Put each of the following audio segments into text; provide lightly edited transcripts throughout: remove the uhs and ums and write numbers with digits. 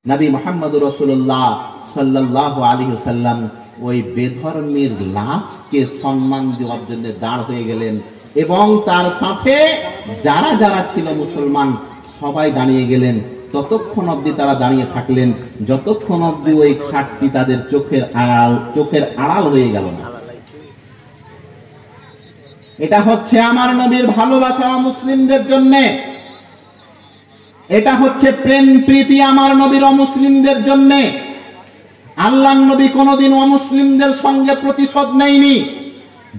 নবী মুহাম্মদ রাসূলুল্লাহ সাল্লাল্লাহু আলাইহি ওয়াসাল্লাম ওই বেধর্মীর লাশকে সম্মান দেওয়ার জন্য দাঁড় হয়ে গেলেন এবং তার সাথে যারা যারা ছিল মুসলমান সবাই দাঁড়িয়ে গেলেন। ততক্ষণ অবধি তারা দাঁড়িয়ে থাকলেন যতক্ষণ অবধি ওই খাটটি তাদের চোখের আড়াল হয়ে গেল না। এটা হচ্ছে আমার নবীর ভালোবাসা মুসলিমদের জন্য, এটা হচ্ছে প্রেম প্রীতি আমার নবীর অমুসলিমদের জন্য। আল্লাহর নবী কোনদিন অমুসলিমদের সঙ্গে প্রতিশোধ নেয়নি।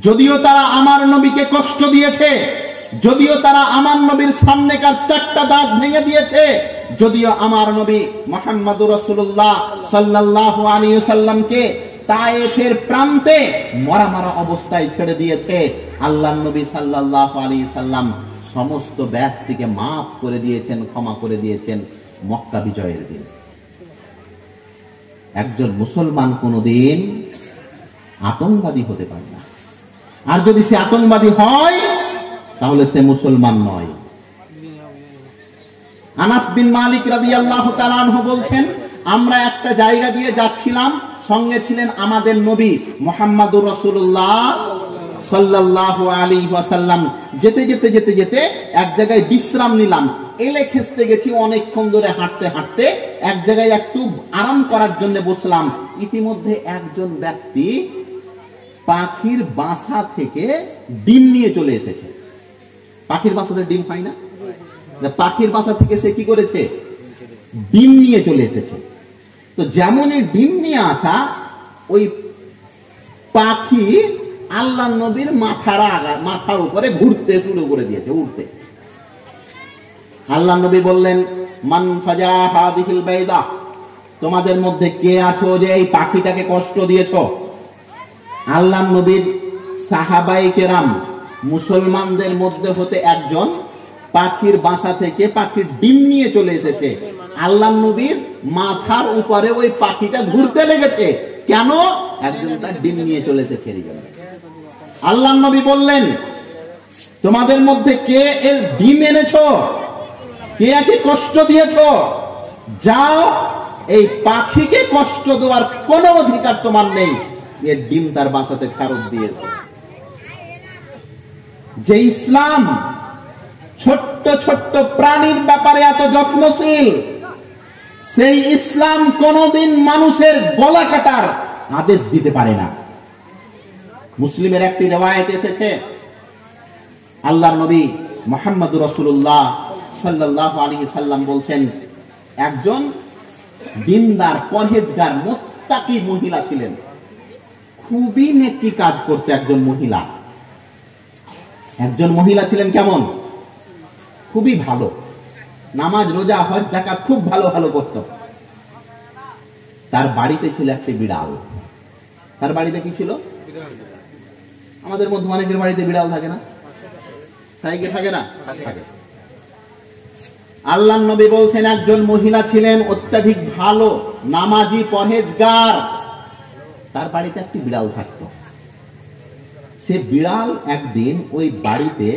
যদিও তারা আমার নবীকে কষ্ট দিয়েছে, যদিও তারা আমার নবীর সামনেকার 4টা দাঁত ভেঙে দিয়েছে, যদিও আমার নবী মুহাম্মদুর রাসূলুল্লাহ সাল্লাল্লাহু আলাইহি ওয়াসাল্লামকে তায়েফের প্রান্তে মরা মরা অবস্থায় ছেড়ে দিয়েছে, আল্লাহর নবী সাল্লাল্লাহু আলাইহি ওয়াসাল্লাম সমস্ত ব্যক্তিকে মাফ করে দিয়েছেন, ক্ষমা করে দিয়েছেন মক্কা বিজয়ের দিন। একজন মুসলমান কোনদিন আতঙ্কবাদী হতে পারে না, আর যদি সে আতঙ্কবাদী হয় তাহলে সে মুসলমান নয়। আনাস বিন মালিক রাদিয়াল্লাহু তাআলা আনহু বলছেন, আমরা একটা জায়গা দিয়ে যাচ্ছিলাম, সঙ্গে ছিলেন আমাদের নবী মুহাম্মদুর রাসূলুল্লাহ সাল্লাল্লাহু আলাইহি ওয়াসাল্লাম। যেতে যেতে যেতে যেতে এক জায়গায় বিশ্রাম নিলাম, এলে খেস্তে গেছি, অনেকক্ষণ ধরে হাঁটতে হাঁটতে এক জায়গায় একটু আরাম করার জন্য বসলাম। ইতিমধ্যে একজন ব্যক্তি পাখির বাসা থেকে ডিম নিয়ে চলে এসেছে। পাখির বাসাতে ডিম হয় না, পাখির বাসা থেকে সে কি করেছে, ডিম নিয়ে চলে এসেছে। তো যেমনই ডিম নিয়ে আসা, ওই পাখি আল্লাহ নবীর মাথার উপরে ঘুরতে শুরু করে দিয়েছে, উঠতে। আল্লাহ নবী বললেন, মান ফাজা হাদিহিল বাইদা, তোমাদের মধ্যে কে আছো যে এই পাখিটাকে কষ্ট দিয়েছো? আল্লাহ নবীর সাহাবায়ে কেরাম মুসলমানদের মধ্যে হতে একজন পাখির বাসা থেকে পাখির ডিম নিয়ে চলে এসেছে, আল্লাহ নবীর মাথার উপরে ওই পাখিটা ঘুরতে লেগেছে। কেন? একজন তার ডিম নিয়ে চলে এসেছে। আল্লাহ নবী বললেন, তোমাদের মধ্যে কে এর ডিম এনেছো, কে একে কষ্ট দিয়েছো? যাও, এই পাখিকে কষ্ট দেওয়ার কোনো অধিকার তোমার নেই। এর ডিম তার বাসাতে ফেরত দিয়েছে। যে ইসলাম ছোট্ট ছোট্ট প্রাণীর ব্যাপারে এত যত্নশীল, সেই ইসলাম কোনদিন মানুষের গলা কাটার আদেশ দিতে পারে না। মুসলিমের একটি রিওয়ায়াত এসেছে, আল্লাহর নবী মুহাম্মদুর রাসূলুল্লাহ সাল্লাল্লাহু আলাইহি সাল্লাম বলছেন, একজন দিনদার পরহেজগার মুত্তাকি মহিলা ছিলেন, খুবই নেকি কাজ করতে একজন মহিলা। একজন মহিলা ছিলেন কেমন? খুবই ভালো, নামাজ রোজা হজ যাকাত খুব ভালো ভালো করত। তার বাড়িতে ছিল একটি বিড়াল। তার বাড়িতে কি ছিল? আমাদের মধ্যে অনেকের বাড়িতে বিড়াল থাকে না, থাকে না? থাকে। আল্লাহর নবী বলছেন, একজন মহিলা ছিলেন অত্যাধিক ভালো, নামাজি, পরহেজগার, তার বাড়িতে একটি বিড়াল থাকত। সে বিড়াল একদিন ওই বাড়িতে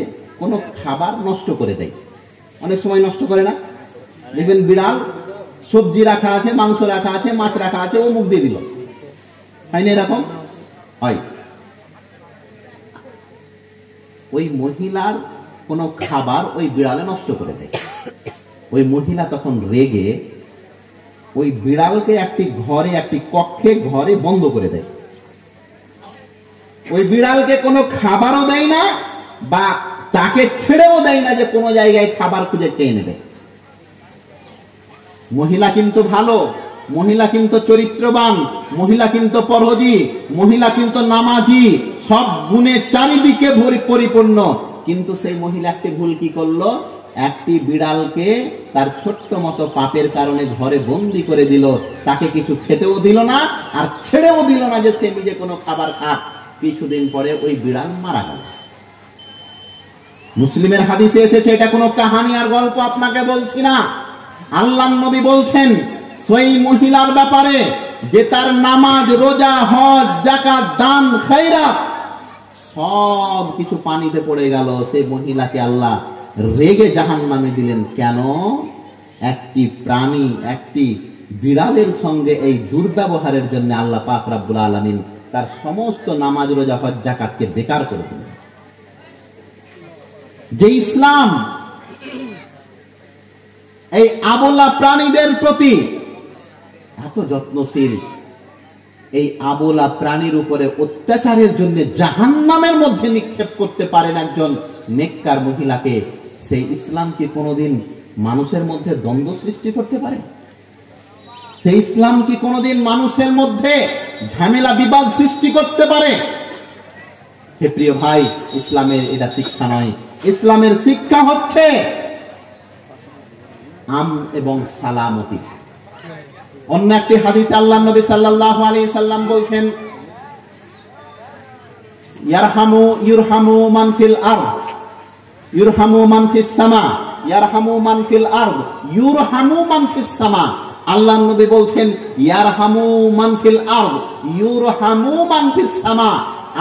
কোনো খাবার নষ্ট করে দেয়। অনেক সময় নষ্ট করে না, দেখবেন বিড়াল সবজি রাখা আছে, মাংস রাখা আছে, মাছ রাখা আছে, ও মুখ দিয়ে দিল, হয় না? এরকম হয়। ওই মহিলার কোনো খাবার ওই বিড়ালে নষ্ট করে দেয়। ওই মহিলা তখন রেগে ওই বিড়ালকে একটি ঘরে, একটি কক্ষে, ঘরে বন্ধ করে দেয়। ওই বিড়ালকে কোনো খাবারও দেয় না, বা তাকে ছেড়েও দেয় না যে কোনো জায়গায় খাবার খুঁজে খেয়ে নেবে। মহিলা কিন্তু ভালো, মহিলা কিন্তু চরিত্রবান, মহিলা কিন্তু পরহেজি, মহিলা কিন্তু নামাজি, সব গুণে চারিদিকে পরিপূর্ণ। কিন্তু সেই মহিলা একটি ভুল কি করলো? একটি বিড়ালকে তার ছোট্ট মতো পাপের কারণে ঘরে বন্দি করে দিল। তাকে কিছু খেতেও দিল না, আর ছেড়েও দিল না যে সে নিজে কোনো খাবার খাক। কিছুদিন পরে ওই বিড়াল মারা গেল। মুসলিমের হাদিসে এসেছে, এটা কোনো কাহানি আর গল্প আপনাকে বলছি না। আল্লাহর নবী বলছেন সেই মহিলার ব্যাপারে যে তার নামাজ, রোজা, হজ, যাকাত, দান, খায়রাত সব কিছু পানিতে পড়ে গেল। সেই মহিলাকে আল্লাহ রেগে জাহান্নামে দিলেন। কেন? একটি প্রাণী, একটি বিড়ালের সঙ্গে এই দুর্ব্যবহারের জন্য আল্লাহ পাক রব্বুল আলামিন তার সমস্ত নামাজ রোজা হজ যাকাতকে বেকার করে দিলেন। যে ইসলাম এই আবলা প্রাণীদের প্রতি এত যত্নশীল, এই আবলা প্রাণীর উপরে অত্যাচারের জন্য জাহান্নামের মধ্যে নিক্ষেপ করতে পারেন একজন নেককার মহিলাকে, সেই ইসলাম কি কোনোদিন মানুষের মধ্যে দ্বন্দ্ব সৃষ্টি করতে পারে? সেই ইসলাম কি কোনোদিন মানুষের মধ্যে ঝামেলা বিবাদ সৃষ্টি করতে পারে? হে প্রিয় ভাই, ইসলামের এটা শিক্ষা নয়। ইসলামের শিক্ষা হচ্ছে আম এবং সালামতি। অন্য একটি হাদিসে আল্লাহ নবী সাল্লাল্লাহু আলাইহি সাল্লাম বলছেন, ইয়ারহামু ইউরহামু মান ফিল আরদ ইউরহামু মান ফিস সামা ইয়ারহামু মান ফিল আরদ ইউরহামু মান ফিস সামা। আল্লাহ নবী বলছেন, ইয়ারহামু মান ফিল আরদ ইউরহামু মান ফিস সামা।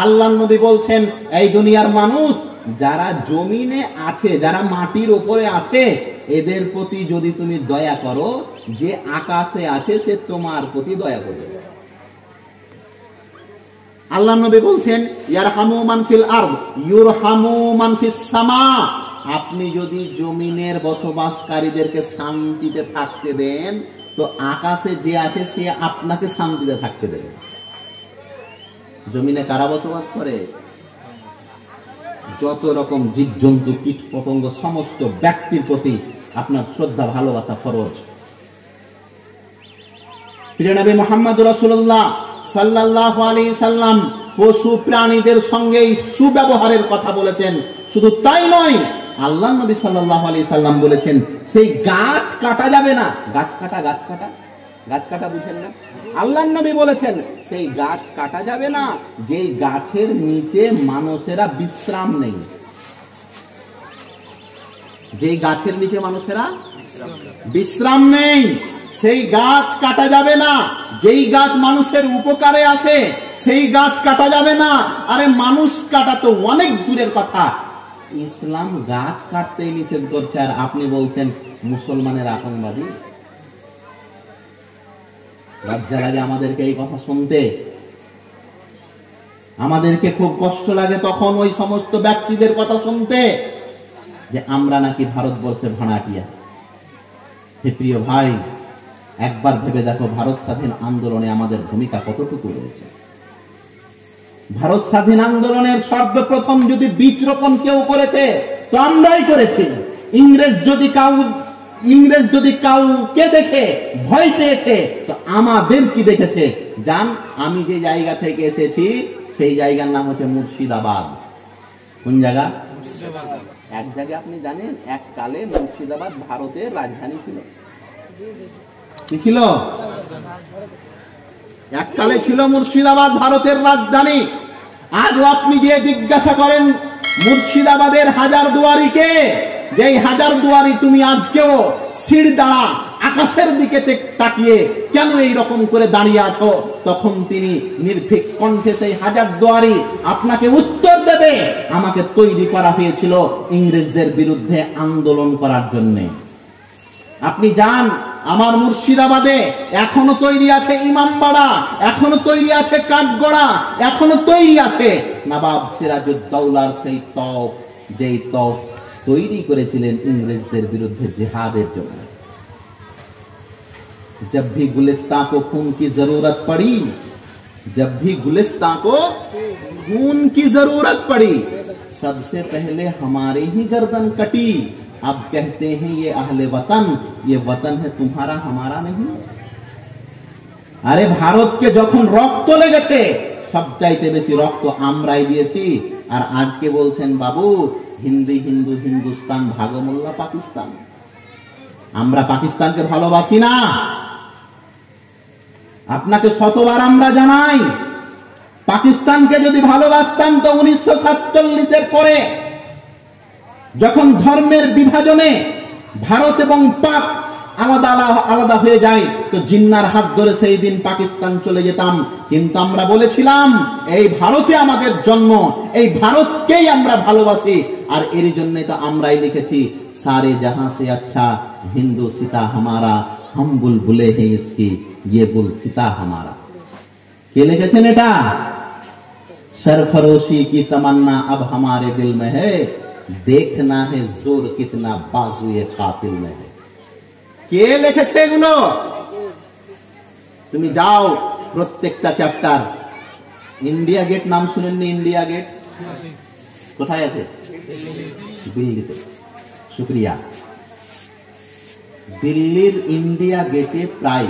আল্লাহ নবী বলছেন, এই দুনিয়ার মানুষ যারা জমিনে আছে, যারা মাটির উপরে আছে, এদের প্রতি যদি তুমি দয়া করো, যে আকাশে আছে সে তোমার প্রতি দয়া করবে। আল্লাহ নবী বলছেন, ইয়ারহামু মান ফিল আরদ ইউরহামু মান ফিস সামা। আপনি যদি জমিনের বসবাসকারীদেরকে শান্তিতে থাকতে দেন, তো আকাশে যে আছে সে আপনাকে শান্তিতে থাকতে দেবে। জমিনে কারা বসবাস করে? যত রকম জীবজন্তু, কীট পতঙ্গ, সমস্ত ব্যক্তির প্রতি আপনার শ্রদ্ধা ভালোবাসা ফরজ। প্রিয় নবী মুহাম্মদ রাসূলুল্লাহ সাল্লাল্লাহু আলাইহি সাল্লাম পশু প্রাণীদের সঙ্গে সুব্যবহারের কথা বলেছেন। শুধু তাই নয়, আল্লাহ নবী সাল্লাল্লাহু আলাইহি সাল্লাম বলেছেন, সেই গাছ কাটা যাবে না। গাছ কাটা বুঝেন না? আল্লাহ নবী বলেছেন, সেই গাছ কাটা যাবে না যেই গাছের নিচে মানুষেরা বিশ্রাম নেই। যেই গাছের নিচে মানুষেরা বিশ্রাম নেই, সেই গাছ কাটা যাবে না। যেই গাছ মানুষের উপকারে আসে, সেই গাছ কাটা যাবে না। আরে মানুষ কাটা তো অনেক দূরের কথা, ইসলাম গাছ কাটতেই নিষেধ করছে, আর আপনি বলছেন মুসলমানের আতঙ্কবাদী। লজ্জা লাগে আমাদেরকে এই কথা শুনতে। আমাদেরকে খুব কষ্ট লাগে তখন ওই সমস্ত ব্যক্তিদের কথা শুনতে, যে আমরা নাকি ভারতবর্ষে ভাড়াটিয়া। হে প্রিয় ভাই, একবার ভেবে দেখো, ভারত স্বাধীন আন্দোলনে আমাদের ভূমিকা কতটুকু রয়েছে। ভারত স্বাধীন আন্দোলনের সর্বপ্রথম যদি বীজ রোপণ কেউ করেছে, তো আমরাই করেছি। ইংরেজ যদি কাউকে দেখে ভয় পেয়েছে, তো আমাদের কি দেখেছে জান? আমি যে জায়গা থেকে এসেছি সেই জায়গার নাম হচ্ছে মুর্শিদাবাদ। কোন জায়গা? এক জায়গায় আপনি জানেন, এককালে মুর্শিদাবাদ ভারতের রাজধানী ছিল। কি ছিল? এককালে ছিল মুর্শিদাবাদ ভারতের রাজধানী। আজও আপনি গিয়ে জিজ্ঞাসা করেন মুর্শিদাবাদের হাজারদুয়ারিকে, যে হাজারদুয়ারি তুমি আজকেও সিঁড়ি দ্বারা আকাশের দিকে তাকিয়ে কেন এই রকম করে দাঁড়িয়ে আছো, তখন তিনি নির্ভীক কণ্ঠে সেই হাজারদুয়ারি আপনাকে উত্তর দেবে, আমাকে তৈরি করা হয়েছিল ইংরেজদের বিরুদ্ধে আন্দোলন করার জন্য। আপনি যান আমার মুর্শিদাবাদে, এখনো তৈরি আছে ইমামবাড়া, এখনো তৈরি আছে কাঠগড়া, এখনো তৈরি আছে নবাব সিরাজউদ্দৌলার সেই তওপ, যেই তওপ তৈরি করেছিলেন ইংরেজদের বিরুদ্ধে জিহাদের জন্য। जब भी गुलिस्तान को खून की जरूरत पड़ी, जब भी गुलिस्तान को खून की जरूरत पड़ी, सबसे पहले हमारे ही गर्दन कटी। अब कहते हैं ये अहले वतन, ये वतन है तुम्हारा हमारा नहीं। अरे भारत के যখন রক্ত লেগেছে, সবচাইতে বেশি রক্ত আমরাই দিয়েছি। আর আজকে বলছেন বাবু হিন্দি হিন্দু হিন্দুস্তান ভাগো মোল্লা পাকিস্তান। আমরা পাকিস্তানকে ভালোবাসি না। আপনাকে শতবার আমরা জানাই, পাকিস্তানকে যদি ভালোবাসতাম তো 1947-এর পরে যখন ধর্মের বিভাজনে ভারত এবং পাক আলাদা আলাদা হয়ে যায়, তো জিন্নার হাত ধরে সেই দিন পাকিস্তান চলে যেতাম। কিন্তু আমরা বলেছিলাম এই ভারতে আমাদের জন্ম, এই ভারতকেই আমরা ভালোবাসি। আর এর জন্যই তো আমরাই লিখেছি সারে জাহাঁ সে আচ্ছা হিন্দু সীতা হামারা, हम बुलबुले हैं इसकी ये बुलसिता हमारा। কে লিখেছেন এটা? सरफरोशी की तमन्ना अब हमारे दिल में है, देखना है जोर कितना बाजुए कातिल में है। কে লিখেছে এগুলো? তুমি যাও প্রত্যেকটা চ্যাপ্টার। ইন্ডিয়া গেট নাম শুনেননি? ইন্ডিয়া গেট কোথায় আছে? দিল্লিতে। শুক্রিয়া। দিল্লির ইন্ডিয়া গেটে প্রায়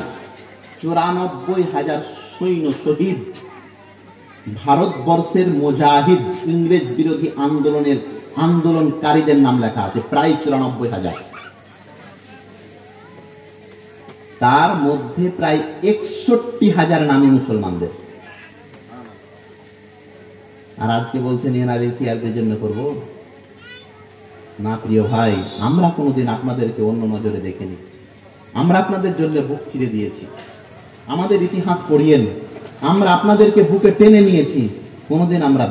94,000 সৈন্য শহীদ, ভারতবর্ষের মুজাহিদ ইংরেজ বিরোধী আন্দোলনকারীদের নাম লেখা আছে, প্রায় 94,000। তার মধ্যে প্রায় 61,000 নামী মুসলমানদের। আর আজকে বলছেন এনআরসি আরদের জন্য করবো না। প্রিয় ভাই, আমরা কোনোদিন আপনাদেরকে অন্য নজরে দেখিনি। আমরা আপনাদের জন্য বুক চিরে দিয়েছি। আমাদের ইতিহাস পড়িয়েন, আমরা আপনাদেরকে বুকে টেনে নিয়েছি। কোনোদিন আমরা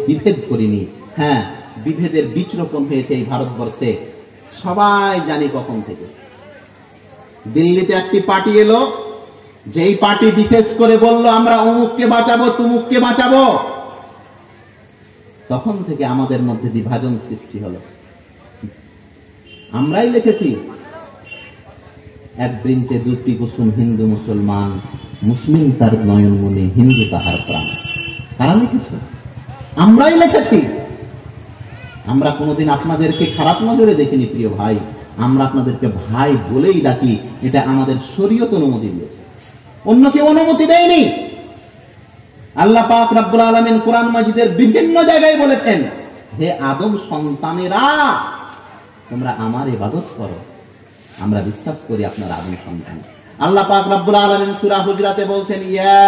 বিভেদ করিনি। হ্যাঁ, বিভেদের বীজ রোপণ হয়েছে এই ভারতবর্ষে, সবাই জানি কখন থেকে। দিল্লিতে একটি পার্টি এলো, যেই পার্টি বিশেষ করে বলল আমরা অমুককে বাঁচাবো তুমুককে বাঁচাবো, তখন থেকে আমাদের মধ্যে বিভাজন সৃষ্টি হলো। আমরাই লিখেছি, এক বৃন্তে দুটি কুসুম হিন্দু মুসলমান, মুসলিম তার নয়নমণি হিন্দু তাহার প্রাণ। কারা লিখেছে? আমরাই লিখেছি। আমরা কোনোদিন আপনাদেরকে খারাপ নজরে দেখিনি প্রিয় ভাই। আমরা আপনাদেরকে ভাই বলেই ডাকি, এটা আমাদের শরীয়ত অনুমতি দিয়েছে, অন্য কেউ অনুমতি দেয়নি। আল্লাহ পাক রব্বুল আলামিন কোরআন মাজিদের বিভিন্ন জায়গায় বলেছেন, হে আদম সন্তানেরা তোমরা আমার ইবাদত করো। আমরা বিশ্বাস করি আপনারা আদম সন্তান। আল্লাহ পাক রব্বুল আলামিন সূরা হুজরাতে বলছেন, ইয়া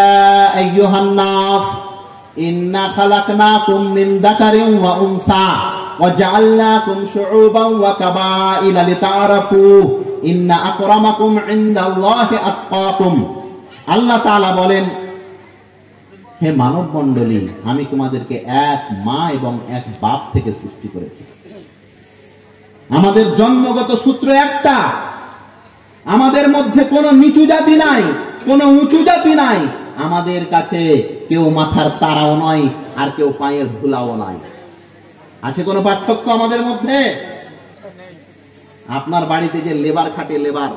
আইয়ুহান নাস ইন্না খালাকনাকুম মিন যাকারিন ওয়া উনসা ওয়া জাআলনাকুম শুউবান ওয়া কাবাইলা লিতাআরাফু ইন্না আকরামাকুম ইনদাল্লাহি আতকাকুম। আল্লাহ তাআলা বলেন, হে মানব মণ্ডলী, আমি তোমাদেরকে এক মা এবং এক বাপ থেকে সৃষ্টি করেছি। আমাদের জন্মগত সূত্র একটা। আমাদের মধ্যে কোনো নিচু জাতি নাই, কোনো উঁচু জাতি নাই। আমাদের কাছে কেউ মাথার তারাও নয়, আর কেউ পায়ের ধুলাও নয়। আছে কোনো পার্থক্য আমাদের মধ্যে? আপনার বাড়িতে যে লেবার খাটে, লেবার,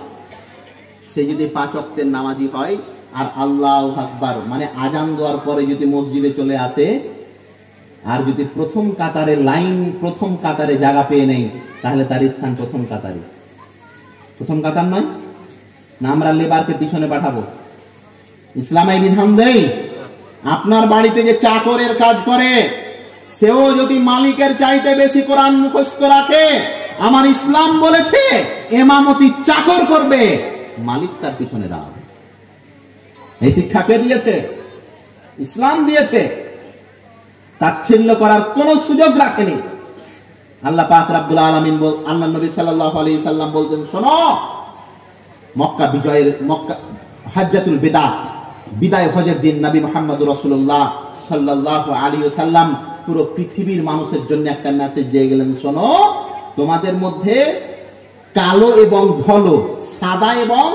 সে যদি 5 ওয়াক্তের নামাজি হয় আর আল্লাহু আকবার মানে আজান দেওয়ার পরে যদি মসজিদে চলে আসে, আর যদি প্রথম কাতারে জায়গা পেয়ে নেই, তাহলে তার স্থান প্রথম কাতারে। প্রথম কাতার নয় না, আমরা লেবারকে পিছনে পাঠাবো? ইসলাম এই বিধান দেই। আপনার বাড়িতে যে চাকরের কাজ করে, সেও যদি মালিকের চাইতে বেশি কোরআন মুখস্থ রাখে, আমার ইসলাম বলেছে ইমামতি চাকর করবে, মালিক তার পিছনে দাঁড়াবে। এই শিক্ষা কে দিয়েছে? ইসলাম দিয়েছে। তাচ্ছিল্য করার কোন সুযোগ রাখেনি। আল্লাহ পাক রব্বুল আলামিন আল্লাহ নবী সাল্লাল্লাহু আলাইহি সাল্লাম বলতেন, শোনো, মক্কা হজ্জাতুল বিদায় হজের দিন নবী মুহাম্মদুর রাসূলুল্লাহ সাল্লাল্লাহু আলাইহি সাল্লাম পুরো পৃথিবীর মানুষের জন্য একটা মেসেজ দিয়ে গেলেন, শোনো, তোমাদের মধ্যে কালো এবং ঘলো, সাদা এবং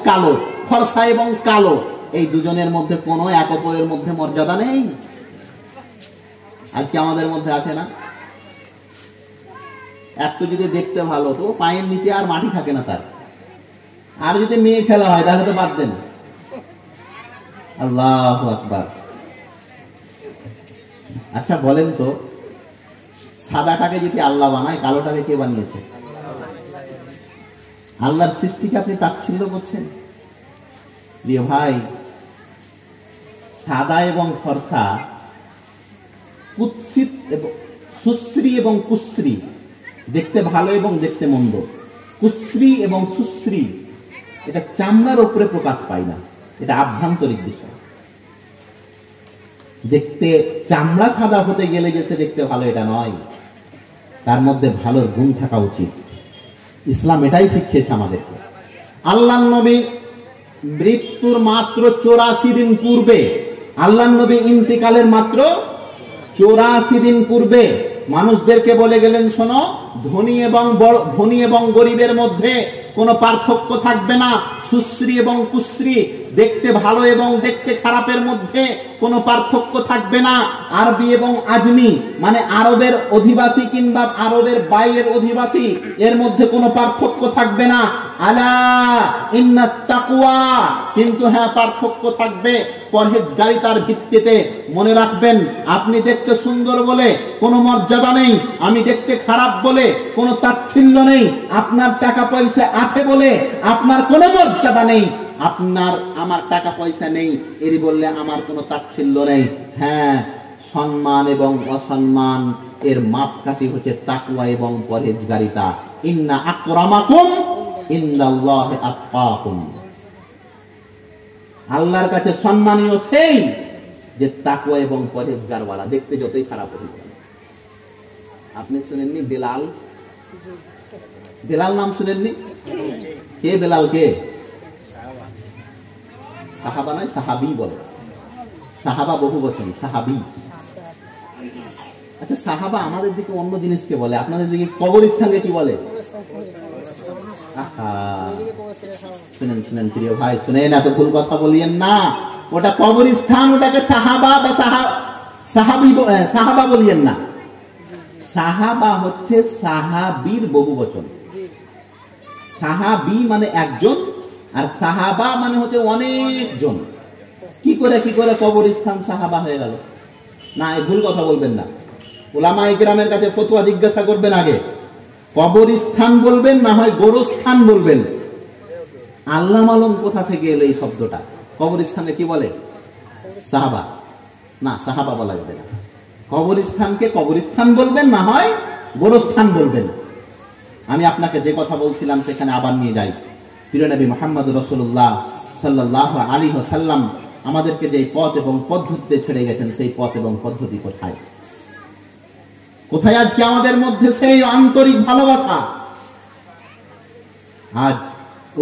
কালো, ফর্সা এবং কালো, এই দুজনের মধ্যে কোনো এক অপরের মধ্যে মর্যাদা নেই। আজকে আমাদের মধ্যে আছে না? একটু যদি দেখতে ভালো তো পায়ের নিচে আর মাটি থাকে না তার। আর যদি মেয়ে ছেলে হয় তাহলে তো বাদ দেন। আল্লাহু আকবার। আচ্ছা বলেন তো, সাদাটাকে যদি আল্লাহ বানায়, কালোটাকে কে বানিয়েছে? আল্লাহর সৃষ্টিকে আপনি তাচ্ছিল্য করছেন? প্রিয় ভাই, সাদা এবং ফর্সা, কুৎসিত এবং সুশ্রী এবং কুশ্রী, দেখতে ভালো এবং দেখতে মন্দ, কুশ্রী এবং সুশ্রী, এটা চামড়ার উপরে প্রকাশ পায় না, এটা আভ্যন্তরিক বিষয়। দেখতে চামড়া সাদা হতে গেলে যে সে দেখতে ভালো এটা নয়, তার মধ্যে ভালোর গুণ থাকা উচিত। ইসলাম এটাই শিখিয়েছে আমাদেরকে। আল্লাহর নবী মৃত্যুর মাত্র 84 দিন পূর্বে, আল্লাহর নবী ইন্তিকালের মাত্র 84 দিন পূর্বে মানুষদেরকে বলে গেলেন, শোনো, ধনী এবং গরিবের মধ্যে কোনো পার্থক্য থাকবে না, সুশ্রী এবং কুশ্রী, দেখতে ভালো এবং দেখতে খারাপের মধ্যে কোনো পার্থক্য থাকবে না, আরবি এবং আজমি মানে আরবের অধিবাসী কিংবা আরবের বাইরের অধিবাসী, এর মধ্যে কোনো পার্থক্য থাকবে না। আলা ইন্নাত তাকওয়া, কিন্তু হ্যাঁ পার্থক্য থাকবে পরহেজগারিতার ভিত্তিতে। মনে রাখবেন, আপনি দেখতে সুন্দর বলে কোনো মর্যাদা নেই, আমি দেখতে খারাপ বলে কোনো তাচ্ছিল্য নেই, আপনার টাকা পয়সা আছে বলে আপনার কোনো মর্যাদা নেই, আপনার আমার টাকা পয়সা নেই এরই বললে আমার কোনো তাচ্ছিল্য নেই। হ্যাঁ, সম্মান এবং অসম্মান এর মাপকাঠি হচ্ছে তাকওয়া এবং পরহেজগারিতা। ইন্না আকরামাকুম ইনদাল্লাহি আতকাকুম, আল্লাহর কাছে সম্মানীয় সেই যে তাকওয়া এবং পরহেজগারওয়ালা, দেখতে যতই খারাপ হতে পারে। আপনি শুনেননি বেলাল? বেলাল নাম শুনেননি? কে বেলাল? কে? সাহাবা নয়, সাহাবি বলে। সাহাবা বহু বচন, সাহাবি। আচ্ছা, সাহাবা আমাদের দিকে অন্য জিনিসকে বলে, আপনাদের দিকে কবরস্থানকে কি বলে? শুনেন শুনেন প্রিয় ভাই, শুনেন, এত ভুল কথা বলিয়েন না। ওটা কবরস্থান, ওটাকে সাহাবা বা সাহাবা বলিয়েন না। সাহাবা হচ্ছে সাহাবীর বহু বচন। সাহাবি মানে একজন, আর সাহাবা মানে হচ্ছে অনেকজন। কি করে কবরস্থান সাহাবা হয়ে গেল? না, এই ভুল কথা বলবেন না। উলামা ইকরামের কাছে ফতোয়া জিজ্ঞাসা করবেন, আগে কবরস্থান বলবেন না হয় গোরস্থান বলবেন। আল্লাহ মালুম কোথা থেকে এলো এই শব্দটা। কবরস্থানে কি বলে? সাহাবা। না, সাহাবা বলা যাবে না। কবরস্থানকে কবরস্থান বলবেন, না হয় গোরস্থান বলবেন। আমি আপনাকে যে কথা বলছিলাম সেখানে আবার নিয়ে যাই। প্রিয় নবী মুহাম্মদ রাসূলুল্লাহ সাল্লাল্লাহু আলাইহি ওয়াসাল্লাম আমাদেরকে যে পথ এবং পদ্ধতিতে ছেড়ে গেছেন, সেই পথ এবং পদ্ধতি কোথায়? কোথায় আজকে আমাদের মধ্যে সেই আন্তরিক ভালোবাসা? আজ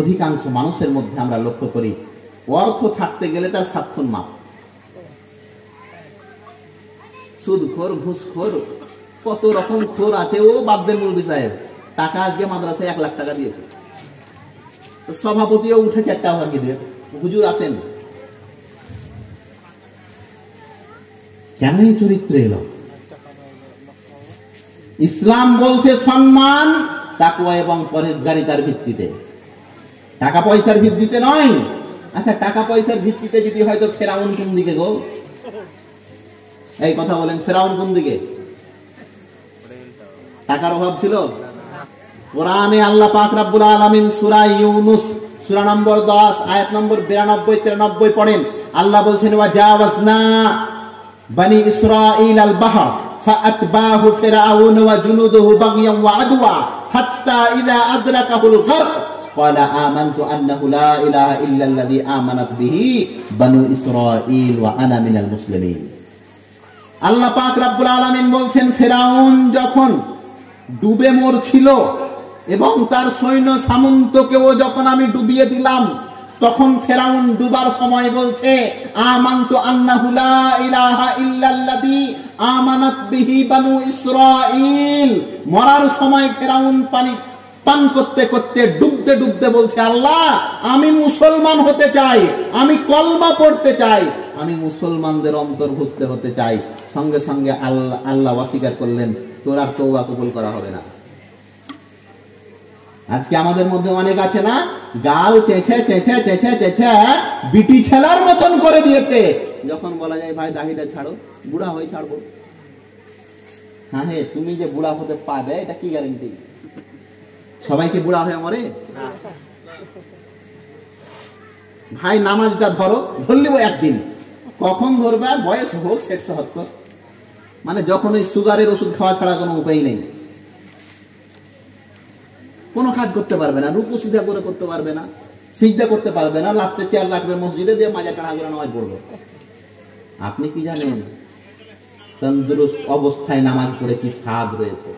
অধিকাংশ মানুষের মধ্যে আমরা লক্ষ্য করি, অর্থ থাকতে গেলে তার 7 খুন মাপ। সুদখোর, ঘুষখোর, কত রকম খোর আছে। ও বাদ্দের মুলবি সাহেব টাকা আজকে মাদ্রাসায় 1 লাখ টাকা দিয়েছে, সভাপতিও উঠে 4 টাকা দিয়ে হুজুর আসেন। কেন এই চরিত্র এলো? ইসলাম বলছে সম্মান তাকওয়া এবং পরহেজগারিতার ভিত্তিতে, টাকা পয়সার ভিত্তিতে নয়। আচ্ছা, টাকা পয়সার ভিত্তিতে যদি হয়তো ফেরাউন কোন দিকে গো? এই কথা বলেন, ফেরাউন কোন দিকে? টাকার অভাব ছিল? কোরআনে আল্লাহ পাক রব্বুল আলামিন সূরা ইউনূস সূরা নম্বর 10 আয়াত নম্বর 92-93 পড়েন। আল্লাহ বলছেন, ওয়া জাওয়াজনা বনি ইসরাঈল আল বাহর ফাআতবাহু ফিরআউন ওয়া জুনুদুহু বাগিয়ান ওয়া আদওয়া হাত্তা ইযা আদরাকাহুল গরক ক্বালা আমানতু আন্নাহু লা ইলাহা ইল্লাল্লাযী আমানাত বিহি বনু ইসরাঈল ওয়া আনা মিনাল মুসলিমিন। আল্লাহ পাক রব্বুল আলামিন বলছেন, ফিরআউন যখন ডুবে মরছিল এবং তার সৈন্য সামন্তকেও যখন আমি ডুবিয়ে দিলাম, তখন ফেরাউন ডুবার সময় বলছে, আমানতু আন্নাহু লা ইলাহা ইল্লাল্লাযী আমানাত বিহি বনু ইসরাঈল। মরার সময় ফেরাউন পানি পান করতে করতে ডুবতে ডুবতে বলছে, আল্লাহ আমি মুসলমান হতে চাই, আমি কলমা পড়তে চাই, আমি মুসলমানদের অন্তর্ভুক্ত হতে চাই। সঙ্গে সঙ্গে আল্লাহ অস্বীকার করলেন, তোর আর তওবা কবুল করা হবে না। আজকে আমাদের মধ্যে অনেক আছে না, গাল চেঁচে চেঁচে চেঁচে চেঁচে বিটি ছেলার মতন করে দিয়েছে। যখন বলা যায় ভাই দাড়িটা ছাড়ো, বুড়া হয়ে ছাড়বো। হ্যাঁ হ্যাঁ, তুমি যে বুড়া হতে পারবে এটা কি গ্যারান্টি? সবাইকে বুড়া হয়ে মরে? ভাই নামাজটা ধরো, ধরলিব একদিন, কখন ধরবে? বয়স হোক 60-70, মানে যখন ওই সুগারের ওষুধ খাওয়া ছাড়া কোনো উপায় নেই, কোনো কাজ করতে পারবে না, রুকু সিজদা করে করতে পারবে না, সিজদা করতে পারবে না, লাস্টে চেয়ার রাখবে মসজিদে, দিয়ে মাজা টানা করে নামাজ পড়বে। আপনি কি জানেন তন্দুরুস্ত অবস্থায় নামাজ পড়ে কি স্বাদ রয়েছে?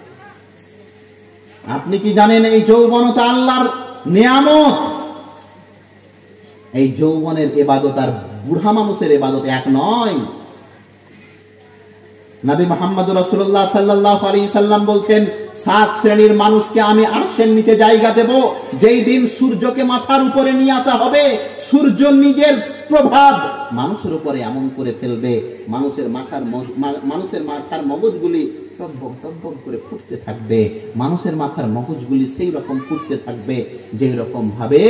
আপনি কি জানেন এই যৌবনতা আল্লাহর নিয়ামত? এই যৌবনের ইবাদত আর বুড়া মানুষের ইবাদত এক নয়। নবী মুহাম্মদ রাসূলুল্লাহ সাল্লাল্লাহু আলাইহি সাল্লাম বলছেন, 7 শ্রেণীর মানুষকে আমি আরশের নিচে জায়গা দেব, যেই দিন সূর্যকে মাথার উপরে নিয়ে আসা হবে, সূর্য নিজের প্রভাব মানুষের উপরে এমন করে ফেলবে, মানুষের মাথার মগজগুলি টকবক টকবক করে ফুটতে থাকবে, মানুষের মাথার মগজগুলি সেই রকম ফুটতে থাকবে যেই রকম ভাবে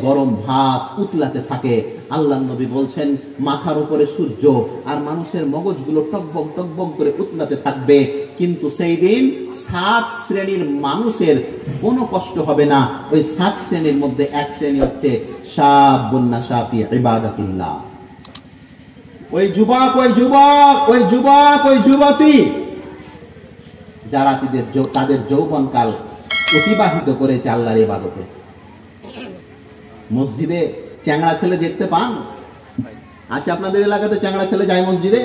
গরম ভাত উতলাতে থাকে। আল্লাহ নবী বলছেন, মাথার উপরে সূর্য আর মানুষের মগজগুলো টকবক টকবক করে উতলাতে থাকবে, কিন্তু সেই দিন 7 শ্রেণীর মানুষের কোনো কষ্ট হবে না। ওই 7 শ্রেণীর মধ্যে এক শ্রেণী হচ্ছে শাবুন নাশা ফি ইবাদাতিল্লাহ। ওই যুবক, ওই যুবক, ওই যুবক, ওই যুবতী যারা তাদের যৌবনকাল অতিবাহিত করেছে আল্লাহর ইবাদতে। মসজিদে চ্যাংড়া ছেলে দেখতে পান? আছে আপনাদের এলাকাতে চ্যাংড়া ছেলে যায় মসজিদে?